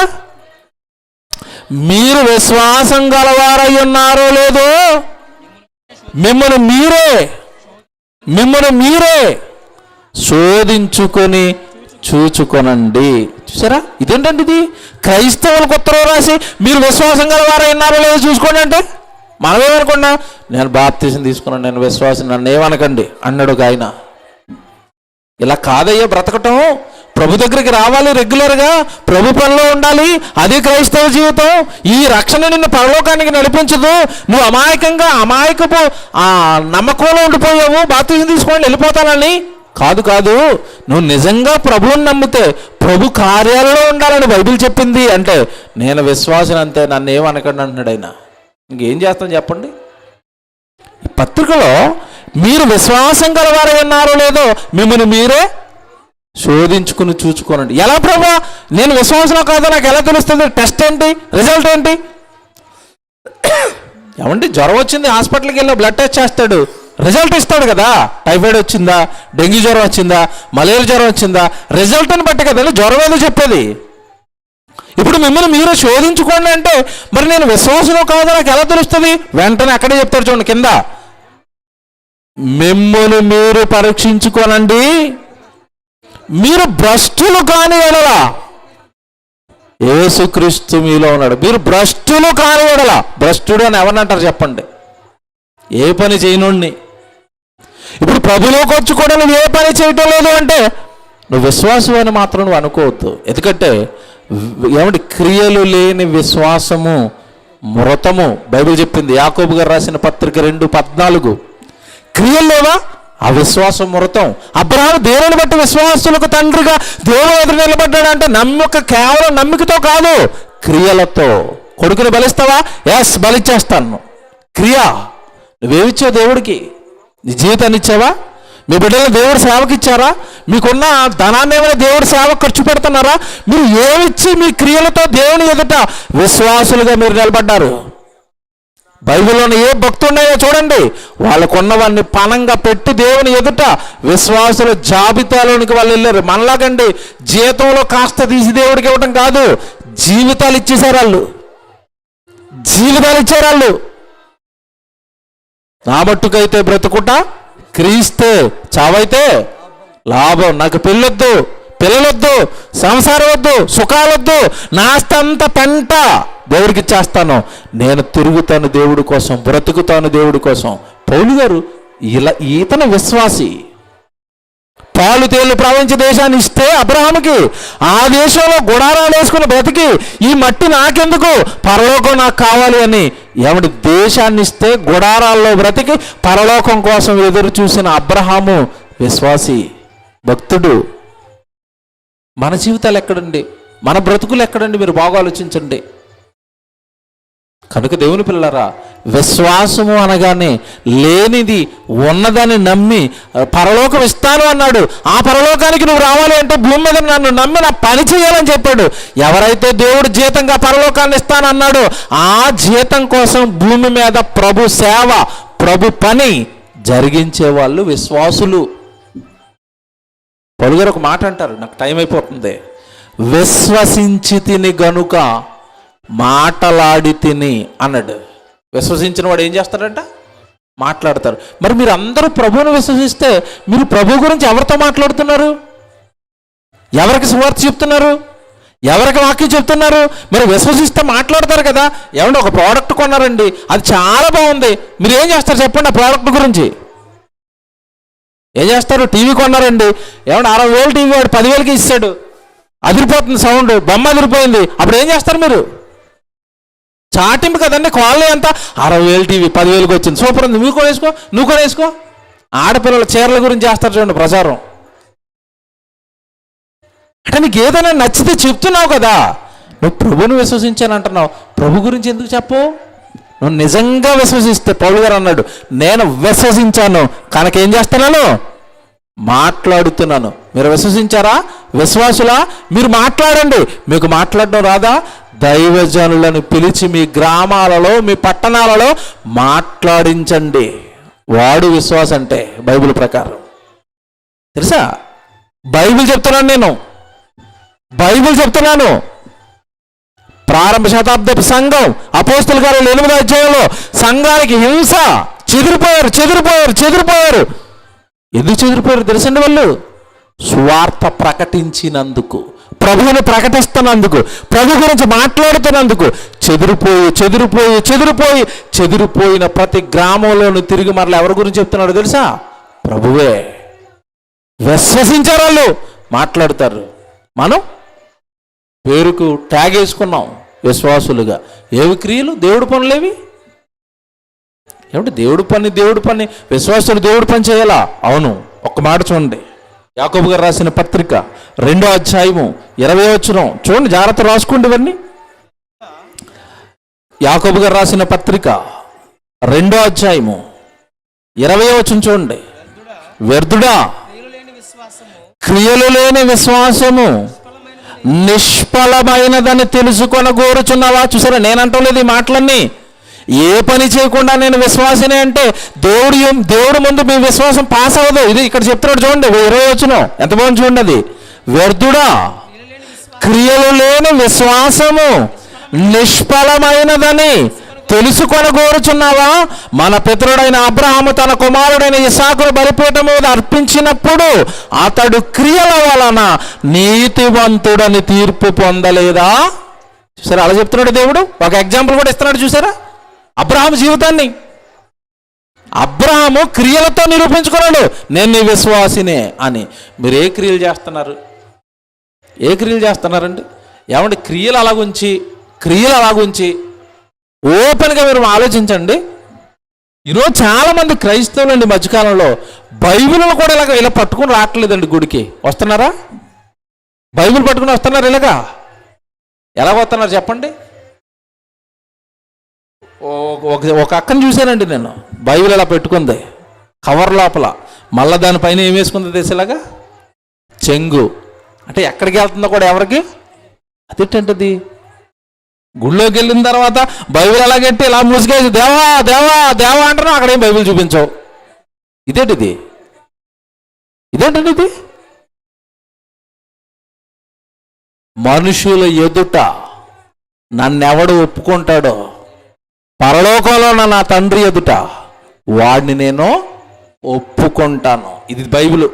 మీరు విశ్వాసం గలవారై ఉన్నారో లేదో మిమ్మల్ని మీరే శోధించుకొని చూచుకొనండి. చూసారా? ఇదేంటండి ఇది? క్రైస్తవులకు ఉత్తరం రాసి మీరు విశ్వాసం గలవారై ఉన్నారో లేదో చూసుకోండి అంటే మనమేమనుకున్నా, నేను బాప్తిసం తీసుకున్నాను, నేను విశ్వాసం, నన్ను ఏమనకండి అన్నాడు ఒక ఆయన. ఇలా కాదయ్యా బ్రతకటం. ప్రభు దగ్గరికి రావాలి, రెగ్యులర్గా ప్రభు పనిలో ఉండాలి. అది క్రైస్తవ జీవితం. ఈ రక్షణ నిన్ను పరలోకానికి నడిపించదు. నువ్వు అమాయకపు నమ్మకంలో ఉండిపోయావు, బాప్తిసం తీసుకోండి వెళ్ళిపోతానని కాదు కాదు, నువ్వు నిజంగా ప్రభువుని నమ్మితే ప్రభు కార్యాలలో ఉండాలని బైబిల్ చెప్పింది అంటే, నేను విశ్వాసం అంతే, నన్ను ఏమనకండి అంటున్నాడు ఆయన. ఇంకేం చేస్తాం చెప్పండి? ఈ పత్రికలో మీరు విశ్వాసం గలవారై ఉన్నారో లేదో మిమ్మల్ని మీరే శోధించుకుని చూచుకోనండి. ఎలా ప్రభా, నేను విశ్వాసం కాదో నాకు ఎలా తెలుస్తుంది? టెస్ట్ ఏంటి, రిజల్ట్ ఏంటి? ఏమంటే జ్వరం వచ్చింది, హాస్పిటల్కి వెళ్ళి బ్లడ్ టెస్ట్ చేస్తాడు, రిజల్ట్ ఇస్తాడు కదా. టైఫాయిడ్ వచ్చిందా, డెంగ్యూ జ్వరం వచ్చిందా, మలేరియా జ్వరం వచ్చిందా, రిజల్ట్ని బట్టి కదా జ్వరం ఏదో చెప్పేది. ఇప్పుడు మిమ్మల్ని మీరు శోధించుకోండి అంటే, మరి నేను విశ్వాసం కాదో నాకు ఎలా తెలుస్తుంది? వెంటనే అక్కడే చెప్తారు చూడండి కింద, మిమ్మల్ని మీరు పరీక్షించుకోనండి, మీరు భ్రష్టులు కాని ఎడల యేసుక్రీస్తు మీలో ఉన్నాడు. మీరు భ్రష్టులు కాని ఎడల, భ్రష్టుడు అని ఎవరినంటారు చెప్పండి? ఏ పని చేయనుండి. ఇప్పుడు ప్రభులోకి వచ్చి కూడా నువ్వు ఏ పని చేయటం లేదు అంటే నువ్వు విశ్వాసం అని మాత్రం నువ్వు అనుకోవద్దు. ఎందుకంటే ఏమంటే క్రియలు లేని విశ్వాసము మృతము. బైబిల్ చెప్పింది, యాకోబు గారు రాసిన పత్రిక 2:14. క్రియలు లేవా? ఆ విశ్వాసం మృతం. అబ్రహాము దేవుని బట్టి విశ్వాసులకు తండ్రిగా దేవుని ఎదురు నిలబడ్డాడంటే కేవలం నమ్మికతో కాదు, క్రియలతో. కొడుకుని బలిస్తావా? ఎస్, బలిచ్చేస్తాను. క్రియ. నువ్వేమిచ్చావు దేవుడికి? నీ జీవితాన్ని ఇచ్చావా? మీ బిడ్డలు దేవుడి సేవకి ఇచ్చారా? మీకున్న ధనాన్ని ఏమైనా దేవుడి సేవకు ఖర్చు పెడుతున్నారా? మీరు ఏమిచ్చి మీ క్రియలతో దేవుని ఎదుట విశ్వాసులుగా మీరు నిలబడ్డారు? బైబిల్లోని ఏ భక్తున్నాయో చూడండి, వాళ్ళకున్నవన్నీ పణంగా పెట్టి దేవుని ఎదుట విశ్వాసుల జాబితాలోనికి వాళ్ళు వెళ్ళారు. మనలాగండి జీతంలో కాస్త తీసి దేవుడికి ఇవ్వటం కాదు, జీవితాలు ఇచ్చేశారు వాళ్ళు. జీవితాలు ఇచ్చారు వాళ్ళు. నా మట్టుకైతే బ్రతుకుట క్రీస్తే, చావైతే లాభం. నాకు పెళ్ళొద్దు, పిల్లలొద్దు, సంసారం వద్దు, సుఖాలొద్దు, నాస్తంత పెంట దేవుడికి ఇచ్చేస్తాను. నేను తిరుగుతాను దేవుడి కోసం, బ్రతుకుతాను దేవుడి కోసం. పౌలు గారు ఈతన విశ్వాసి. పాలు తేళ్లు ప్రవహించే దేశాన్ని ఇస్తే అబ్రహాముకి, ఆ దేశంలో గుడారాలు వేసుకుని బ్రతికి ఈ మట్టి నాకెందుకు, పరలోకం నాకు కావాలి అని ఏమిటి దేశాన్ని ఇస్తే గుడారాల్లో బ్రతికి పరలోకం కోసం ఎదురు చూసిన అబ్రహాము విశ్వాసి, భక్తుడు. మన జీవితాలు ఎక్కడండి? మన బ్రతుకులు ఎక్కడండి? మీరు బాగా ఆలోచించండి. కనుక దేవుని పిల్లలారా, విశ్వాసము అనగానే లేనిది ఉన్నదని నమ్మి పరలోకం ఇస్తాను అన్నాడు. ఆ పరలోకానికి నువ్వు రావాలి అంటే భూమి మీద నన్ను నమ్మి నా పని చేయాలని చెప్పాడు. ఎవరైతే దేవుడు జీతంగా పరలోకాన్ని ఇస్తానన్నాడో ఆ జీతం కోసం భూమి మీద ప్రభు సేవ, ప్రభు పని జరిగించే వాళ్ళు విశ్వాసులు. పలుగారు ఒక మాట అంటారు, నాకు టైం అయిపోతుంది. విశ్వసించి తిని గనుక మాటలాడి తిని అన్నాడు. విశ్వసించిన వాడు ఏం చేస్తాడంట? మాట్లాడతారు. మరి మీరు అందరూ ప్రభువును విశ్వసిస్తే మీరు ప్రభు గురించి ఎవరితో మాట్లాడుతున్నారు? ఎవరికి సువార్త చెప్తున్నారు? ఎవరికి వాక్యం చెప్తున్నారు? మీరు విశ్వసిస్తే మాట్లాడతారు కదా. ఏమంటే ఒక ప్రోడక్ట్ కొన్నారండి, అది చాలా బాగుంది, మీరు ఏం చేస్తారు చెప్పండి? ఆ ప్రోడక్ట్ గురించి ఏం చేస్తారు? టీవీ కొన్నారండి, ఏమంటే 60,000 టీవీ వాడు 10,000కి ఇస్తాడు, అదిరిపోతుంది సౌండ్, బొమ్మ అదిరిపోయింది, అప్పుడు ఏం చేస్తారు మీరు? చాటింపు కదండి. క్వాలిటీ ఎంత? 60,000 టీవీ 10,000కి వచ్చింది, సూపర్ ఉంది, నువ్వు కూడా వేసుకో, నువ్వు కూడా వేసుకో. ఆడపిల్లల చీరల గురించి చేస్తారు చూడండి ప్రచారం. అంటే నీకు ఏదైనా నచ్చితే చెప్తున్నావు కదా. నువ్వు ప్రభుని విశ్వసించాను అంటున్నావు, ప్రభు గురించి ఎందుకు చెప్పవు? నువ్వు నిజంగా విశ్వసిస్తే, పౌలు గారు అన్నాడు, నేను విశ్వసించాను కనుక ఏం చేస్తున్నాను? మాట్లాడుతున్నాను. మీరు విశ్వసించారా? విశ్వాసులా? మీరు మాట్లాడండి. మీకు మాట్లాడడం రాదా? దైవజనులను పిలిచి మీ గ్రామాలలో, మీ పట్టణాలలో మాట్లాడించండి. వాడు విశ్వాసం అంటే బైబిల్ ప్రకారం. తెలుసా? బైబిల్ చెప్తున్నాను, నేను బైబిల్ చెప్తున్నాను. ప్రారంభ శతాబ్దపు సంఘం అపోస్తలుల కార్యాలు 8వ అధ్యాయంలో సంఘానికి హింస, చెదిరిపోయారు. ఎందుకు చెదిరిపోయారు తెలుసండి? వాళ్ళు సువార్త ప్రకటించినందుకు, ప్రభువుని ప్రకటిస్తున్నందుకు, ప్రభు గురించి మాట్లాడుతున్నందుకు చెదిరిపోయిన ప్రతి గ్రామంలోనూ తిరిగి మరలా ఎవరి గురించి చెప్తున్నాడు తెలుసా? ప్రభువే. విశ్వసించారు వాళ్ళు, మాట్లాడతారు. మనం పేరుకు ట్యాగ్ వేసుకున్నాం విశ్వాసులుగా. ఏవి క్రియలు? దేవుడి పనులేవి. ఏమిటి దేవుడి పని? విశ్వాసులు దేవుడి పని చేయాలా? అవును. ఒక్క మాట చూడండి, యాకోబు గారు రాసిన పత్రిక 2వ అధ్యాయము 20వ వచనం చూడండి, జాగ్రత్త రాసుకోండి ఇవన్నీ. యాకోబు గారు రాసిన పత్రిక 2వ అధ్యాయము 20వ వచనం చూడండి. వ్యర్థుడా, క్రియలు లేని విశ్వాసము నిష్ఫలమైనదని తెలుసుకొని కోరుచున్నావా? చూసారా, నేనంటలేదు ఈ మాటలన్నీ. ఏ పని చేయకుండా నేను విశ్వాసనే అంటే దేవుడు ముందు మీ విశ్వాసం పాస్ అవ్వదు. ఇది ఇక్కడ చెప్తున్నాడు చూడండి, 20వ వచనం ఎంత బాగుంది చూడండి. అది వ్యర్థుడా, క్రియలు లేని విశ్వాసము నిష్ఫలమైనదని తెలుసుకొని కోరుచున్నావా? మన పితరుడైన అబ్రహాము తన కుమారుడైన ఇస్సాకును బలిపీఠం మీద అర్పించినప్పుడు అతడు క్రియల వలన నీతివంతుడని తీర్పు పొందలేదా? చూసారా, అలా చెప్తున్నాడు దేవుడు. ఒక ఎగ్జాంపుల్ కూడా ఇస్తున్నాడు చూసారా, అబ్రహాము జీవితాన్ని. అబ్రహాము క్రియలతో నిరూపించుకున్నాడు, నేను నీ విశ్వాసినే అని. మీరు ఏ క్రియలు చేస్తున్నారు? ఏ క్రియలు చేస్తున్నారండి? ఏమంటే క్రియలు అలాగుంచి ఓపెన్గా మీరు ఆలోచించండి. ఈరోజు చాలామంది క్రైస్తవులు అండి మధ్యకాలంలో బైబిల్ను కూడా ఇలా పట్టుకుని రావట్లేదండి. గుడికి వస్తున్నారా? బైబిల్ పట్టుకుని వస్తున్నారు. ఎలా వస్తున్నారు చెప్పండి? ఒక అక్కను చూశానండి నేను, బైబిల్ ఇలా పెట్టుకుంది కవర్ లోపల, మళ్ళీ దానిపైన ఏం వేసుకుంది తెలిసేలాగా చెంగు. అంటే ఎక్కడికి వెళ్తుందో కూడా ఎవరికి అదేంటది. గుళ్ళోకి వెళ్ళిన తర్వాత బైబిల్ ఎలాగంటే ఇలా మూసుకేసి దేవా దేవా దేవా అంటారు, అక్కడేం బైబిల్ చూపించవు. ఇదేంటిది? మనుషుల ఎదుట నన్నెవడు ఒప్పుకుంటాడో పరలోకంలో నా తండ్రి ఎదుట వాడిని నేను ఒప్పుకుంటాను. ఇది బైబిలు.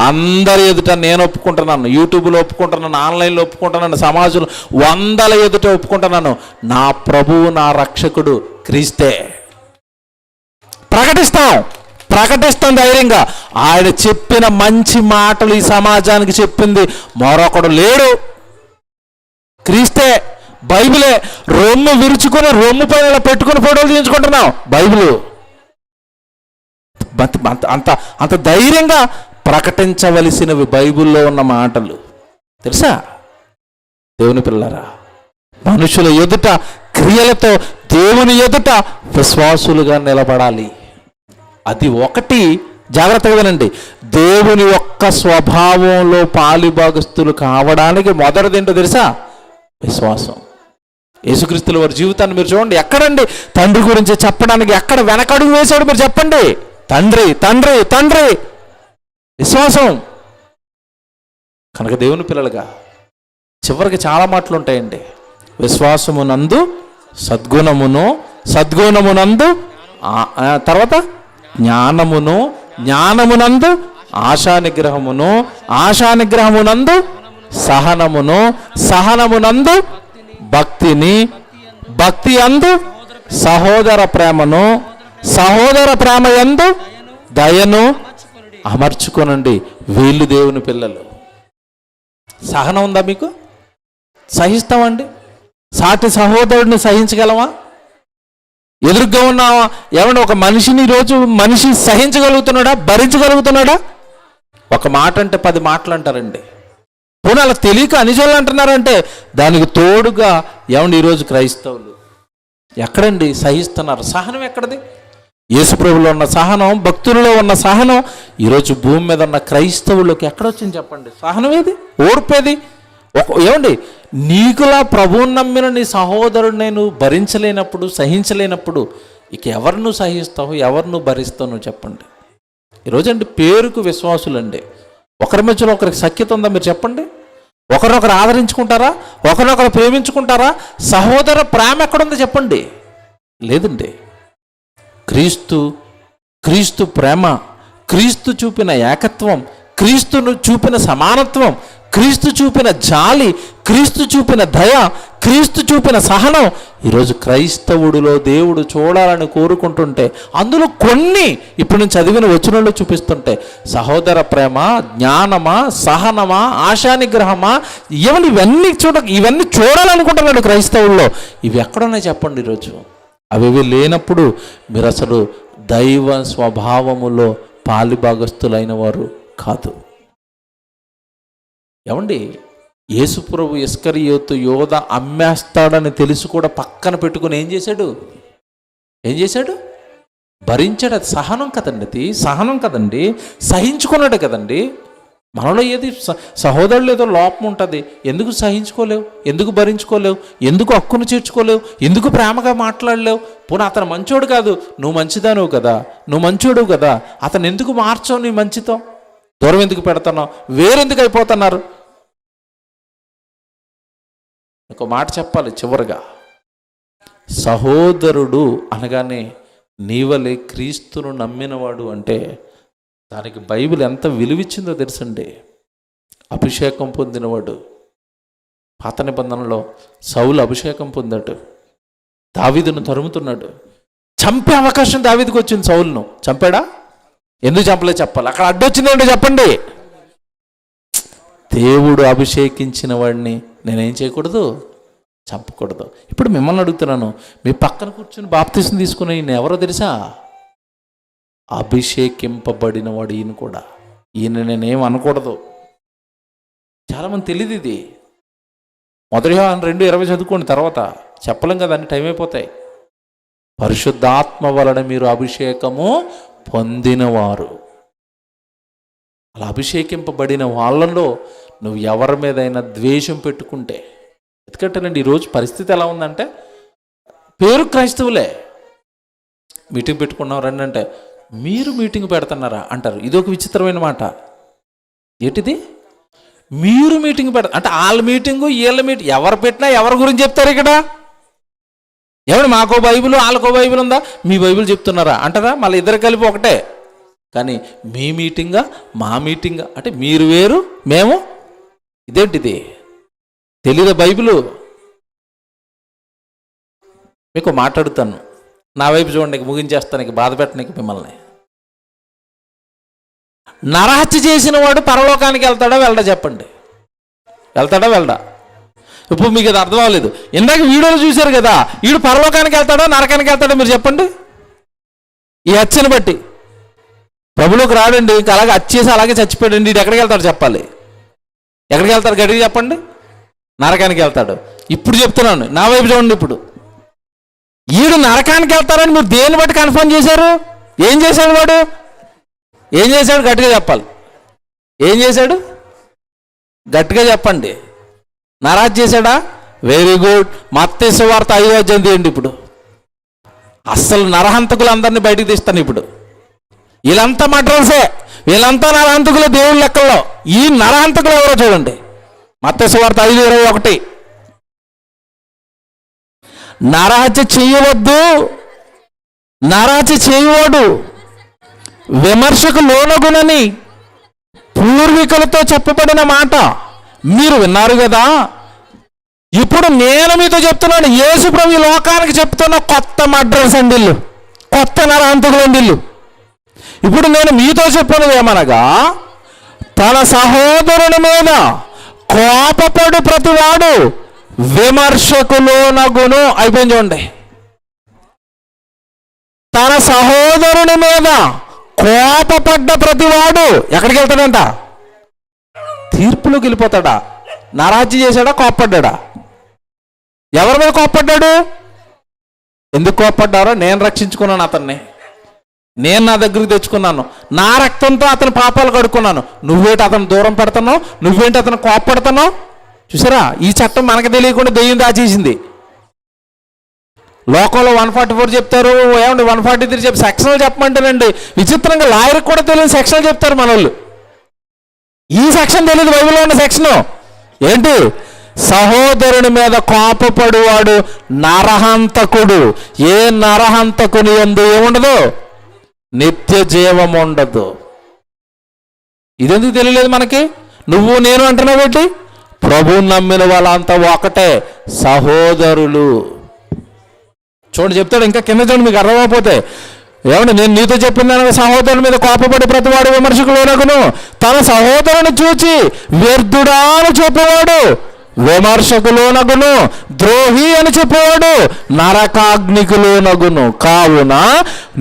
అందరి ఎదుట నేను ఒప్పుకుంటున్నాను. యూట్యూబ్లో ఒప్పుకుంటున్నాను, ఆన్లైన్లో ఒప్పుకుంటున్నాను, సమాజంలో వందల ఎదుట ఒప్పుకుంటున్నాను, నా ప్రభువు నా రక్షకుడు క్రీస్తే. ప్రకటిస్తాం ధైర్యంగా. ఆయన చెప్పిన మంచి మాటలు ఈ సమాజానికి చెప్పింది మరొకడు లేడు, క్రీస్తే. బైబిలే. రొమ్ము విరుచుకొని రొమ్ము పైన పెట్టుకుని ఫోటోలు తీయించుకుంటున్నాం. బైబిలు అంత ధైర్యంగా ప్రకటించవలసినవి బైబిల్లో ఉన్న మాటలు తెలుసా? దేవుని పిల్లరా, మనుషుల ఎదుట క్రియలతో, దేవుని ఎదుట విశ్వాసులుగా నిలబడాలి. అది ఒకటి. జాగ్రత్తగా వినండి. దేవుని యొక్క స్వభావంలో పాలిభాగస్తులు కావడానికి మొదటిదేంటో తెలుసా? విశ్వాసం. యేసుక్రీస్తుల వారి జీవితాన్ని మీరు చూడండి. ఎక్కడండి తండ్రి గురించి చెప్పడానికి ఎక్కడ వెనకడుగు వేశాడు మీరు చెప్పండి? తండ్రి తండ్రి తండ్రి. విశ్వాసం. కనుక దేవుని పిల్లలుగా చివరికి చాలా మాటలు ఉంటాయండి. విశ్వాసమునందు సద్గుణమును, సద్గుణమునందు తర్వాత జ్ఞానమును, జ్ఞానమునందు ఆశానిగ్రహమును, ఆశానిగ్రహమునందు సహనమును, సహనమునందు భక్తిని, భక్తి అందు సహోదర ప్రేమను, సహోదర ప్రేమ యందు దయను అమర్చుకోనండి. వీళ్ళు దేవుని పిల్లలు. సహనం ఉందా మీకు? సహిస్తామండి? సాటి సహోదరుడిని సహించగలమా? ఎదురుగా ఉన్నావా? ఏమన్నా ఒక మనిషిని ఈరోజు మనిషి సహించగలుగుతున్నాడా? భరించగలుగుతున్నాడా? ఒక మాట అంటే 10 మాటలు అంటారండి. పోనీ అలా తెలియక అనిజోళ్ళు అంటున్నారంటే దానికి తోడుగా ఏమండి ఈరోజు క్రైస్తవులు ఎక్కడండి సహిస్తున్నారు? సహనం ఎక్కడది? యేసుప్రభులో ఉన్న సహనం, భక్తులలో ఉన్న సహనం ఈరోజు భూమి మీద ఉన్న క్రైస్తవులకు ఎక్కడొచ్చింది చెప్పండి? సహనం ఏది? ఓర్పేది? ఏమండి, నీకులా ప్రభువుని నమ్మిన నీ సహోదరుడు నేను భరించలేనప్పుడు, సహించలేనప్పుడు ఇక ఎవరు నువ్వు సహిస్తావు, ఎవరు నువ్వు భరిస్తావు నువ్వు చెప్పండి? ఈరోజండి పేరుకు విశ్వాసులండి. ఒకరి మధ్యలో ఒకరికి సఖ్యత ఉందా మీరు చెప్పండి? ఒకరినొకరు ఆదరించుకుంటారా? ఒకరినొకరు ప్రేమించుకుంటారా? సహోదర ప్రేమ ఎక్కడుందో చెప్పండి? లేదండి. క్రీస్తు ప్రేమ, క్రీస్తు చూపిన ఏకత్వం, క్రీస్తును చూపిన సమానత్వం, క్రీస్తు చూపిన జాలి, క్రీస్తు చూపిన దయ, క్రీస్తు చూపిన సహనం ఈరోజు క్రైస్తవుడిలో దేవుడు చూడాలని కోరుకుంటుంటే అందులో కొన్ని ఇప్పుడు నేను చదివిన వచనంలో చూపిస్తుంటే సహోదర ప్రేమ, జ్ఞానమా, సహనమా, ఆశానిగ్రహమా, ఇవన్నీ ఇవన్నీ చూడాలనుకుంటున్నాడు క్రైస్తవుల్లో. ఇవి ఎక్కడున్నాయి చెప్పండి? ఈరోజు అవి లేనప్పుడు మీరు అసలు దైవ స్వభావములో పాలిభాగస్తులైన వారు కాదు. ఏమండి, యేసుప్రభు ఇస్కరియోతు యోధ అమ్మేస్తాడని తెలిసి కూడా పక్కన పెట్టుకుని ఏం చేశాడు? భరించాడు. అది సహనం కదండి, అది సహనం కదండి, సహించుకున్నాడు కదండి. మనలో ఏది సహోదరులు ఏదో లోపం ఉంటుంది, ఎందుకు సహించుకోలేవు, ఎందుకు భరించుకోలేవు, ఎందుకు హక్కును చేర్చుకోలేవు, ఎందుకు ప్రేమగా మాట్లాడలేవు? పోనీ అతను మంచోడు కాదు, నువ్వు మంచిదానువు కదా, నువ్వు మంచోడు కదా, అతను ఎందుకు మార్చావు? నీ మంచితో దూరం ఎందుకు పెడుతున్నావు? వేరెందుకు అయిపోతున్నారు? ఒక మాట చెప్పాలి చివరిగా, సహోదరుడు అనగానే నీవలే క్రీస్తును నమ్మినవాడు అంటే దానికి బైబిల్ ఎంత విలువిచ్చిందో తెలుసండి. అభిషేకం పొందినవాడు. పాత నిబంధనలో సౌలు అభిషేకం పొందాడు, దావీదును తరుముతున్నాడు. చంపే అవకాశం దావీదుకు వచ్చింది, సౌలును చంపాడా? ఎందుకు చంపలే చెప్పాలి. అక్కడ అడ్డొచ్చిందంటే చెప్పండి. దేవుడు అభిషేకించిన వాడిని నేనేం చేయకూడదు? చంపకూడదు. ఇప్పుడు మిమ్మల్ని అడుగుతున్నాను, మీ పక్కన కూర్చొని బాప్తిసం తీసుకునే ఈయన ఎవరో తెలుసా? అభిషేకింపబడిన వాడు ఈయన కూడా. ఈయన నేనేం అనకూడదు. చాలామంది తెలియదు ఇది. 1 యోహాను 2:20 చదువుకోండి, తర్వాత చెప్పలేం కదా, అన్ని టైం అయిపోతాయి. పరిశుద్ధాత్మ వలన మీరు అభిషేకము పొందినవారు. అలా అభిషేకింపబడిన వాళ్ళలో నువ్వు ఎవరి మీదైనా ద్వేషం పెట్టుకుంటే, ఎందుకంటేనండి ఈరోజు పరిస్థితి ఎలా ఉందంటే, పేరు క్రైస్తవులే, మీటింగ్ పెట్టుకున్నాం రండి అంటే మీరు మీటింగ్ పెడుతున్నారా అంటారు. ఇదొక విచిత్రమైన మాట. ఏంటిది? మీరు మీటింగ్ అంటే వాళ్ళ మీటింగు వీళ్ళ మీటింగ్, ఎవరు పెట్టినా ఎవరి గురించి చెప్తారు ఇక్కడ? ఎవరు మాకో బైబిల్ వాళ్ళకో బైబిల్ ఉందా, మీ బైబిల్ చెప్తున్నారా అంటారా? మళ్ళీ ఇద్దరు కలిపి ఒకటే. కానీ మీ మీటింగా మా మీటింగా అంటే మీరు వేరు మేము, ఇదేంటిది? తెలీదా బైబిలు? మీకు మాట్లాడుతాను, నా వైపు చూడండి, ముగించేస్తానికి, బాధ పెట్టడానికి మిమ్మల్ని. నరహత్య చేసిన వాడు పరలోకానికి వెళ్తాడా వెళ్ళడా చెప్పండి? వెళ్తాడా వెళ్ళడా? ఇప్పుడు మీకు అది అర్థం అవ్వలేదు. ఇందాక వీడియోలు చూశారు కదా, వీడు పరలోకానికి వెళ్తాడా నరకానికి వెళ్తాడా మీరు చెప్పండి? ఈ హత్యను బట్టి ప్రభులోకి రాడండి, అలాగే హత్యేసి అలాగే చచ్చిపోయాడండి, వీడు ఎక్కడికి వెళ్తాడు చెప్పాలి? ఎక్కడికి వెళ్తాడు గట్టిగా చెప్పండి? నరకానికి వెళ్తాడు. ఇప్పుడు చెప్తున్నాను, నా వైపు చూడండి. ఇప్పుడు వీడు నరకానికి వెళ్తారని మీరు దేన్ని బట్టి కన్ఫర్మ్ చేశారు? ఏం చేశాడు వాడు? ఏం చేశాడు గట్టిగా చెప్పాలి. ఏం చేశాడు గట్టిగా చెప్పండి. నరహత్య చేశాడా? Very good. మత్తయి సువార్త 5వ అధ్యాయం తీయండి. ఇప్పుడు అస్సలు నరహంతకులందరినీ బయటికి తీస్తాను. ఇప్పుడు వీళ్ళంతా మడ్రల్సే, వీళ్ళంతా నరహంతకులు దేవుళ్ళ లెక్కల్లో. ఈ నరహంతకులు ఎవరో చూడండి. మత్తయి సువార్త 5:21. నరహత్య చేయవద్దు, నరహత్య చేయవాడు విమర్శకు లోనగునని పూర్వీకులతో చెప్పబడిన మాట మీరు విన్నారు కదా. ఇప్పుడు నేను మీతో చెప్తున్నాను, యేసు ప్రభు లోకానికి చెప్తున్న కొత్త మడ్రస్ అండి, కొత్త నరహంతకులండి. ఇప్పుడు నేను మీతో చెప్పినది ఏమనగా, తన సహోదరుని మీద కోపపడు ప్రతివాడు విమర్శకు లోనగును. అయిపోయింది చూడండి. తన సహోదరుని మీద కోపపడ్డ ప్రతివాడు ఎక్కడికి వెళ్తాడంట? తీర్పులోకి వెళ్ళిపోతాడా? నరహత్య చేశాడా? కోపపడ్డా? ఎవరి మీద కోపపడ్డాడు? ఎందుకు కోపపడ్డారో? నేను రక్షించుకున్నాను అతన్ని, నేను నా దగ్గరికి తెచ్చుకున్నాను, నా రక్తంతో అతని పాపాలు కడుక్కున్నాను. నువ్వేంటి అతను దూరం పెడుతున్నావు? నువ్వేంటి అతను కోపపడుతున్నావు? చూసారా, ఈ చట్టం మనకు తెలియకుండా దెయ్యం దాచేసింది. లోకంలో 144 చెప్తారు, ఏమండి 143 చెప్పి సెక్షన్లు చెప్పమంటారండి. విచిత్రంగా లాయర్కి కూడా తెలియని సెక్షన్లు చెప్తారు మన వాళ్ళు. ఈ సెక్షన్ తెలియదు బైబిల్లో ఉన్న సెక్షను. ఏంటి? సహోదరుని మీద కోపపడువాడు నరహంతకుడు. ఏ నరహంతకుని యందు ఏముండదు? నిత్య జీవం ఉండదు. ఇదెందుకు తెలియలేదు మనకి? నువ్వు నేను అంటున్నావు ఏంటి? ప్రభువుని నమ్మిన వాళ్ళంతా ఒకటే, సహోదరులు. చూడండి చెప్తాడు ఇంకా కింద చూడండి, మీకు అర్థమైపోతే. ఏమంటే నేను నీతో చెప్పిందని సహోదరుని మీద కోపపడి ప్రతివాడు విమర్శకు లోనగును, తన సహోదరుని చూచి వ్యర్థుడా అని చెప్పేవాడు విమర్శకులోనగును, ద్రోహి అని చెప్పేవాడు నరకాగ్నికులోనగును. కావున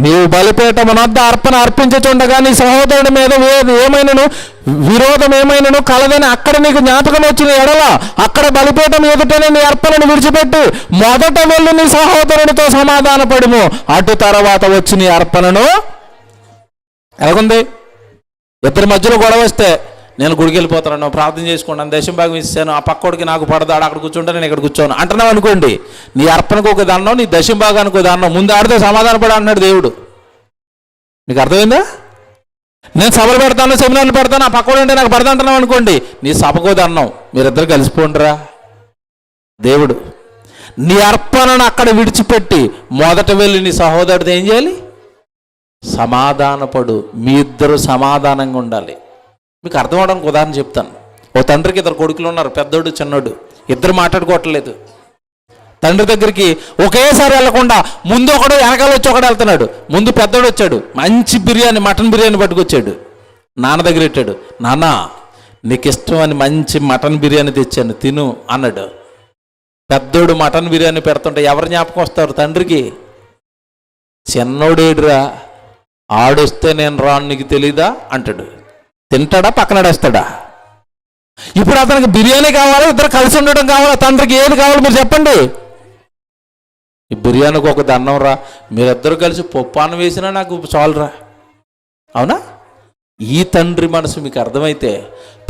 నీవు బలిపీఠమునొద్ద అర్పణ అర్పించుచుండగా నీ సహోదరుడి మీద ఏమైనను విరోధం ఏమైనను కలదని అక్కడ నీకు జ్ఞాపకం వచ్చిన ఎడల అక్కడ బలిపీఠం ఎదుటనే నీ అర్పణను విడిచిపెట్టి మొదట వెళ్ళి నీ సహోదరుడితో సమాధానపడుము. అటు తర్వాత వచ్చి నీ అర్పణను. ఎలాగుంది? ఇద్దరి మధ్యలో గొడవ వస్తే నేను గుడికి వెళ్ళిపోతాను, ప్రార్థన చేసుకుంటాను, దశం భాగం ఇస్తాను, ఆ పక్కోడికి నాకు పడదాడు, అక్కడ కూర్చుంటే నేను ఇక్కడ కూర్చోను అంటున్నావు అనుకోండి, నీ అర్పణకు ఒక దానం, నీ దశం భాగానికి ఒక దానం. ముందు ఆడితే సమాధాన పడ అన్నాడు దేవుడు. మీకు అర్థమైందా? నేను సభలు పెడతాను, సెమినార్లు పెడతాను, ఆ పక్కోడు అంటే నాకు పడదంటున్నావు అనుకోండి, నీ సభకు దానం, మీరిద్దరు కలిసిపోండిరా. దేవుడు నీ అర్పణను అక్కడ విడిచిపెట్టి మొదట వెళ్ళి నీ సహోదరుడితో ఏం చేయాలి? సమాధానపడు. మీ ఇద్దరు సమాధానంగా ఉండాలి. మీకు అర్థం అవడానికి ఉదాహరణ చెప్తాను. ఓ తండ్రికి ఇద్దరు కొడుకులు ఉన్నారు, పెద్దోడు చిన్నోడు. ఇద్దరు మాట్లాడుకోవట్లేదు. తండ్రి దగ్గరికి ఒకేసారి వెళ్లకుండా ముందు ఒకడు వెనకాల వచ్చి ఒకడు వెళ్తున్నాడు. ముందు పెద్దోడు వచ్చాడు, మంచి బిర్యానీ, మటన్ బిర్యానీ పట్టుకొచ్చాడు. నాన్న దగ్గర పెట్టాడు. నాన్న నీకు ఇష్టం అని మంచి మటన్ బిర్యానీ తెచ్చాను, తిను అన్నాడు. పెద్దోడు మటన్ బిర్యానీ పెడుతుంటే ఎవరు జ్ఞాపకం వస్తారు తండ్రికి? చిన్నోడేడురా, ఆడొస్తే నేను రాను నీకు తెలీదా అంటాడు. తింటాడా, పక్కనడేస్తాడా? ఇప్పుడు అతనికి బిర్యానీ కావాలా, ఇద్దరు కలిసి ఉండడం కావాలా? తండ్రికి ఏది కావాలి మీరు చెప్పండి. ఈ బిర్యానీకి ఒక దండం రా, మీరిద్దరు కలిసి పప్పాను వేసినా నాకు చాలురా. అవునా? ఈ తండ్రి మనసు మీకు అర్థమైతే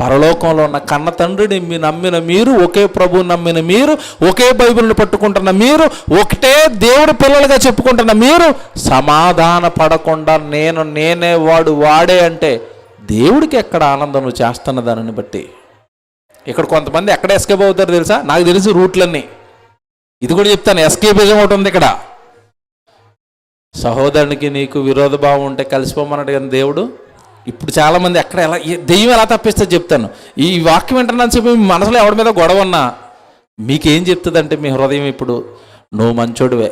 పరలోకంలో ఉన్న కన్న తండ్రిని నమ్మిన మీరు, ఒకే ప్రభువు నమ్మిన మీరు, ఒకే బైబిల్ని పట్టుకుంటున్న మీరు, ఒకటే దేవుడి పిల్లలుగా చెప్పుకుంటున్న మీరు సమాధాన పడకుండా నేనే వాడు వాడే అంటే దేవుడికి ఎక్కడ ఆనందం నువ్వు చేస్తున్న దానిని బట్టి. ఇక్కడ కొంతమంది ఎక్కడ ఎస్కేప్ అవుతారు తెలుసా? నాకు తెలిసి రూట్లన్నీ. ఇది కూడా చెప్తాను, ఎస్కేపిజం ఒకటి ఉంది ఇక్కడ. సహోదరునికి నీకు విరోధ భావం ఉంటే కలిసిపోమన్నాడు కానీ దేవుడు. ఇప్పుడు చాలామంది ఎక్కడ ఎలా దెయ్యం ఎలా తప్పిస్తే చెప్తాను. ఈ వాక్యం వింటున్నాను చెప్పి మీ మనసులో ఎవరి మీద గొడవ ఉన్నా మీకేం చెప్తుందంటే మీ హృదయం ఇప్పుడు నువ్వు మంచోడివే,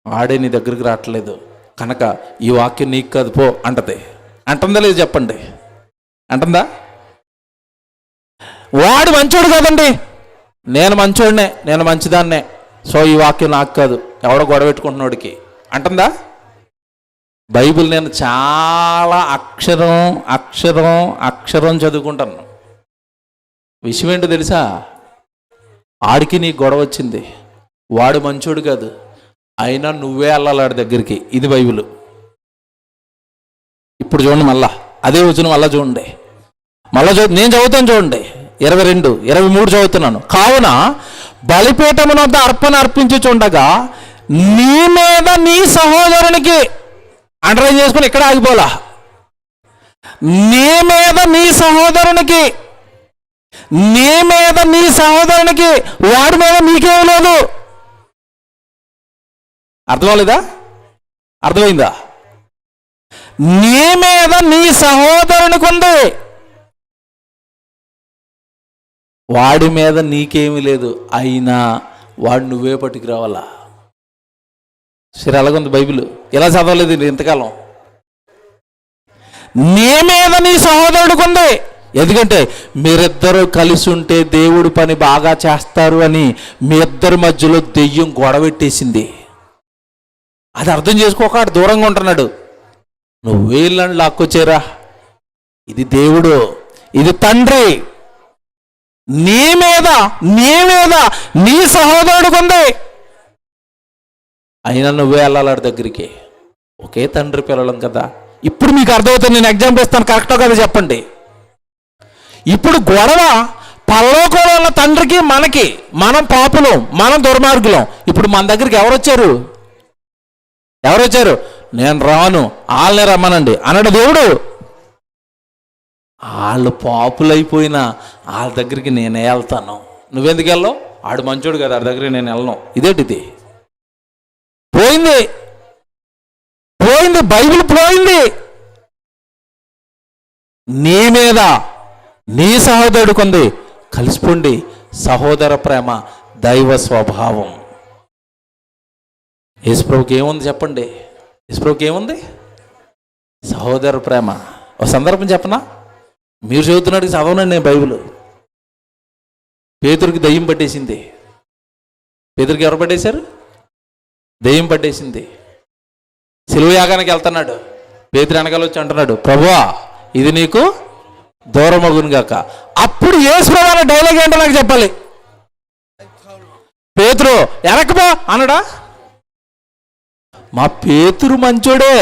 ఆడే నీ దగ్గరికి రావట్లేదు కనుక ఈ వాక్యం నీకు కాదు పో అంటది. అంటుందా లేదు చెప్పండి? అంటుందా? వాడు మంచోడు కాదండి, నేను మంచోడినే, నేను మంచిదాన్నే, సో ఈ వాక్యం నాకు కాదు, ఎవడో గొడవ పెట్టుకుంటున్నాడికి అంటుందా? బైబిల్ నేను చాలా అక్షరం చదువుకుంటాను. విషయం ఏంటో తెలుసా? ఆడికి నీ గొడవ వచ్చింది, వాడు మంచోడు కాదు, అయినా నువ్వే వెళ్ళాలి వాడి దగ్గరికి. ఇది బైబిల్. ఇప్పుడు చూడండి, మళ్ళా అదే వచ్చిన మళ్ళా చూడండి, నేను చదువుతాను చూడండి. 22, 23 చదువుతున్నాను. కావున బలిపీఠమునొద్ద అర్పణ అర్పించుచుండగా నీ మీద నీ సహోదరునికి అండర్లైన్ చేసుకుని ఇక్కడ ఆగిపోలా. నీ మీద నీ సహోదరునికి వాడి మీద నీకేం లేదు. అర్థమవలేదా? అర్థమైందా? నీ మీద నీ సహోదరునికి ఉంది, వాడి మీద నీకేమీ లేదు, అయినా వాడు నువ్వే పట్టుకురావాలా. సరే, అలాగుంది బైబిల్. ఎలా చదవలేదు ఇంతకాలం? నీ మీద నీ సహోదరుడికి ఉంది. ఎందుకంటే మీరిద్దరూ కలిసి ఉంటే దేవుడి పని బాగా చేస్తారు అని మీ ఇద్దరి మధ్యలో దెయ్యం గొడవెట్టేసింది. అది అర్థం చేసుకోక దూరంగా ఉంటున్నాడు. నువ్వే ఇళ్ళని లాక్కొచ్చేరా. ఇది దేవుడు, ఇది తండ్రి. నీ మీద నీ సహోదరుడికి ఉంది, అయినా నువ్వే వెళ్ళాలి దగ్గరికి. ఒకే తండ్రి పిల్లలం కదా. ఇప్పుడు మీకు అర్థమవుతుంది. నేను ఎగ్జాంపుల్ ఇస్తాను, కరెక్టో కదా చెప్పండి. ఇప్పుడు గొడవ పరలోకంలో ఉన్న తండ్రికి మనకి, మనం పాపులం, మనం దుర్మార్గులం. ఇప్పుడు మన దగ్గరికి ఎవరు వచ్చారు? నేను రాను, వాళ్ళనే రమ్మనండి అన్నాడు దేవుడు. వాళ్ళు పాపులైపోయినా వాళ్ళ దగ్గరికి నేనే వెళ్తాను. నువ్వెందుకు వెళ్ళావు? ఆడు మంచోడు కదా, ఆడి దగ్గరికి నేను వెళ్ళను. ఇదేంటిది? పోయింది, బైబిల్ పోయింది. నీ మీద నీ సహోదరుడికి ఉంది, కలిసిపోండి. సహోదర ప్రేమ దైవ స్వభావం. యేసుప్రభుకి ఏముంది చెప్పండి? యేసుప్రభుకి ఏముంది? సహోదర ప్రేమ. ఒక సందర్భం చెప్పనా? మీరు చదువుతున్నాడు చదవనండి నేను బైబిల్. పేతురుకి దయ్యం పట్టేసింది. పేతురుకి ఎవరు పట్టేశారు? దయ్యం పట్టేసింది. సిలువ యాగానికి వెళ్తున్నాడు. పేతురు వెనకాల వచ్చి అంటున్నాడు, ప్రభువా ఇది నీకు దూరమగును గాక. అప్పుడు యేసు ప్రభువా డైలాగ్ ఏంటో నాకు చెప్పాలి. పేతురు వెనకపో అనడా? మా పేతురు మంచోడే,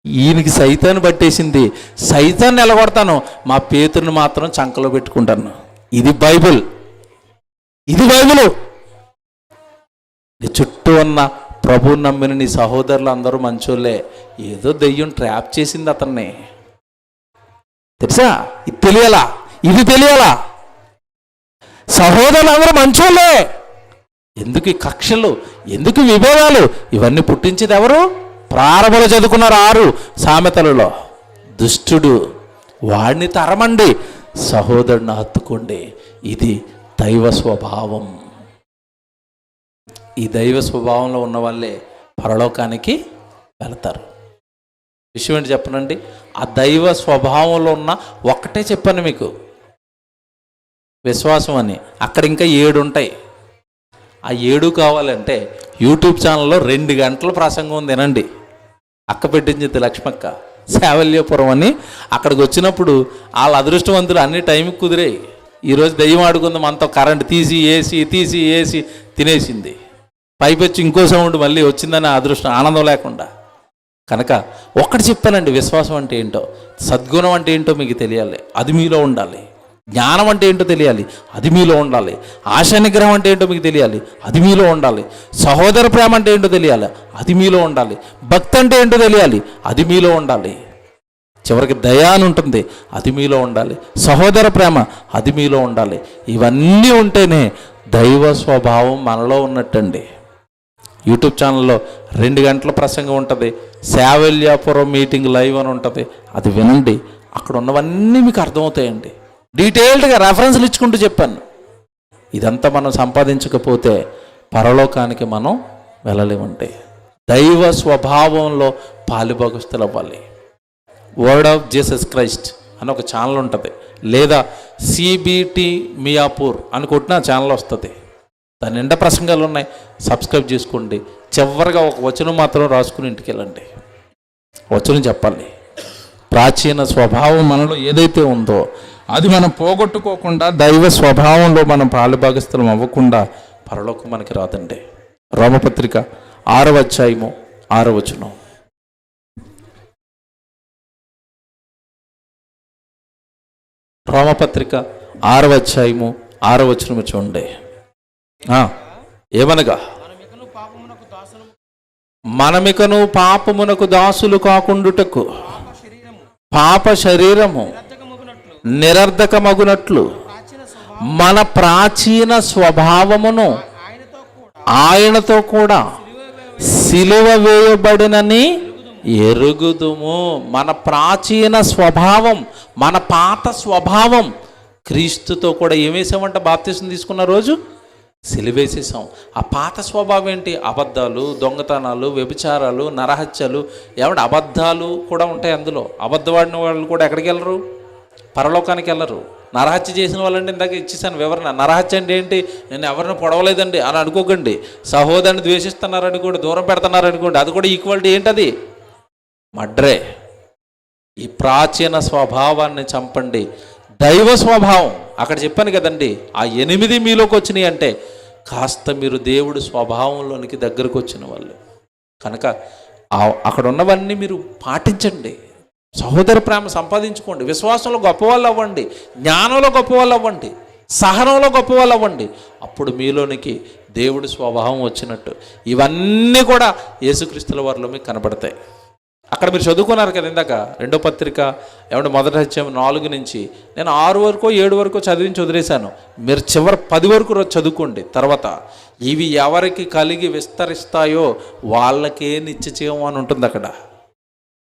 ఈయనకి సైతాన్ని పట్టేసింది, సైతాన్ని నిలగొడతాను, మా పేతురుని మాత్రం చంకలో పెట్టుకుంటాను. ఇది బైబిల్, ఇది బైబిల్. నీ చుట్టూ ఉన్న ప్రభువు నమ్మిన నీ సహోదరులు అందరూ మంచోళ్ళే. ఏదో దెయ్యం ట్రాప్ చేసింది అతన్ని, తెలుసా? ఇది తెలియాలా, ఇది తెలియాలా? సహోదరులు అందరూ మంచోళ్ళే. ఎందుకు ఈ కక్షలు, ఎందుకు విభేదాలు? ఇవన్నీ పుట్టించేది ఎవరు? ప్రారంభంలో చదువుకున్నారు 6 సామెతలలో. దుష్టుడు, వాడిని తరమండి, సహోదరుని హత్తుకోండి. ఇది దైవ స్వభావం. ఈ దైవ స్వభావంలో ఉన్న వాళ్ళే పరలోకానికి వెళతారు. విషయం ఏంటి చెప్పనండి? ఆ దైవ స్వభావంలో ఉన్న ఒక్కటే చెప్పాను మీకు, విశ్వాసం అని. అక్కడ ఇంకా 7 ఉంటాయి. ఆ 7 కావాలంటే యూట్యూబ్ ఛానల్లో 2 గంటల ప్రసంగం ఉంది, వినండి. అక్క పెట్టించింది లక్ష్మక్క, శావల్యపురం అని. అక్కడికి వచ్చినప్పుడు వాళ్ళ అదృష్టవంతులు అన్ని టైంకి కుదిరాయి. ఈరోజు దెయ్యం ఆడుకుంది మనతో, కరెంట్ తీసి వేసి తినేసింది. పైపెచ్చి ఇంకో సౌండ్ మళ్ళీ వచ్చిందని అదృష్టం, ఆనందం లేకుండా. కనుక ఒక్కటి చెప్పానండి, విశ్వాసం అంటే ఏంటో, సద్గుణం అంటే ఏంటో మీకు తెలియాలి, అది మీలో ఉండాలి. జ్ఞానం అంటే ఏంటో తెలియాలి, అది మీలో ఉండాలి. ఆశా నిగ్రహం అంటే ఏంటో మీకు తెలియాలి, అది మీలో ఉండాలి. సహోదర ప్రేమ అంటే ఏంటో తెలియాలి, అది మీలో ఉండాలి. భక్తి అంటే ఏంటో తెలియాలి, అది మీలో ఉండాలి. చివరికి దయ అని ఉంటుంది, అది మీలో ఉండాలి. సహోదర ప్రేమ, అది మీలో ఉండాలి. ఇవన్నీ ఉంటేనే దైవ స్వభావం మనలో ఉన్నట్టండి. యూట్యూబ్ ఛానల్లో 2 గంటల ప్రసంగం ఉంటుంది, శావల్యాపురం మీటింగ్ లైవ్ అని ఉంటుంది. అది వినండి, అక్కడ ఉన్నవన్నీ మీకు అర్థమవుతాయండి. డీటెయిల్డ్గా రెఫరెన్స్లు ఇచ్చుకుంటూ చెప్పాను. ఇదంతా మనం సంపాదించకపోతే పరలోకానికి మనం వెళ్ళలేమంటే దైవ స్వభావంలో పాలుభాగస్తులు అవ్వాలి. వర్డ్ ఆఫ్ జీసస్ క్రైస్ట్ అని ఒక ఛానల్ ఉంటుంది, లేదా సిబిటి మియాపూర్ అని కొట్టిన ఛానల్ వస్తుంది. దాని నిండా ప్రసంగాలు ఉన్నాయి, సబ్స్క్రైబ్ చేసుకోండి. చివరిగా ఒక వచనం మాత్రం రాసుకుని ఇంటికి వెళ్ళండి. వచనం చెప్పాలి. ప్రాచీన స్వభావం మనలో ఏదైతే ఉందో అది మనం పోగొట్టుకోకుండా, దైవ స్వభావంలో మనం పాలుభాగస్థలం అవ్వకుండా పరలోకం మనకి రాదండి. రోమపత్రిక 6వ అధ్యాయము 6వ వచనం. రోమపత్రిక 6వ అధ్యాయము 6వ వచనం చూడండి. ఏమనగా మనమికను పాపమునకు దాసులు కాకుండుటకు పాప శరీరము నిరర్ధకమగునట్లు మన ప్రాచీన స్వభావమును ఆయనతో కూడా సిలువ వేయబడినని ఎరుగుదుము. మన ప్రాచీన స్వభావం, మన పాత స్వభావం క్రీస్తుతో కూడా ఏమేసామంట? బాప్తిసం తీసుకున్న రోజు సిలువేసేసాం. ఆ పాత స్వభావం ఏంటి? అబద్ధాలు, దొంగతనాలు, వ్యభిచారాలు, నరహత్యలు. ఏమంటే అబద్ధాలు కూడా ఉంటాయి అందులో. అబద్ధవాడిన వాళ్ళు కూడా ఎక్కడికి వెళ్ళరు? పరలోకానికి వెళ్ళరు. నరహత్య చేసిన వాళ్ళంటే ఇందాక ఇచ్చేసాను వివరణ. నరహత్య అంటే ఏంటి? నేను ఎవరిని పొడవలేదండి అని అనుకోకండి. సహోదరుని ద్వేషిస్తున్నారనుకోండి, దూరం పెడుతున్నారనుకోండి, అది కూడా ఈక్వాలిటీ ఏంటది? మడ్రే. ఈ ప్రాచీన స్వభావాన్ని చంపండి. దైవ స్వభావం అక్కడ చెప్పాను కదండి, ఆ 8 మీలోకి వచ్చినాయి అంటే కాస్త మీరు దేవుడి స్వభావంలోనికి దగ్గరకు వచ్చిన వాళ్ళు. కనుక అక్కడ ఉన్నవన్నీ మీరు పాటించండి. సహోదర ప్రేమ సంపాదించుకోండి. విశ్వాసంలో గొప్పవాళ్ళు అవ్వండి, జ్ఞానంలో గొప్పవాళ్ళు అవ్వండి, సహనంలో గొప్పవాళ్ళు అవ్వండి. అప్పుడు మీలోనికి దేవుడి స్వభావం వచ్చినట్టు ఇవన్నీ కూడా యేసుక్రీస్తుల వారిలో మీకు కనబడతాయి. అక్కడ మీరు చదువుకున్నారు కదా ఇందాక 2వ పత్రిక మొదటి అధ్యాయం 4 నుంచి నేను 6 వరకు 7 వరకు చదివించి వదిలేశాను. మీరు చివరి 10 వరకు చదువుకోండి. తర్వాత ఇవి ఎవరికి కలిగి విస్తరిస్తాయో వాళ్ళకే నిత్యజీవం అని ఉంటుంది అక్కడ.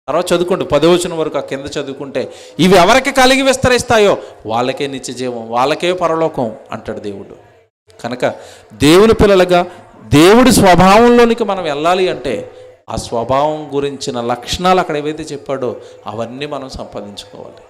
తర్వాత చదువుకోండి 10వ వచనం వరకు, ఆ కింద చదువుకుంటే ఇవి ఎవరికి కలిగి విస్తరిస్తాయో వాళ్ళకే నిత్యజీవం, వాళ్ళకే పరలోకం అంటాడు దేవుడు. కనుక దేవుని పిల్లలుగా దేవుడి స్వభావంలోనికి మనం వెళ్ళాలి అంటే ఆ స్వభావం గురించిన లక్షణాలు అక్కడ ఏవైతే చెప్పాడో అవన్నీ మనం సంపాదించుకోవాలి.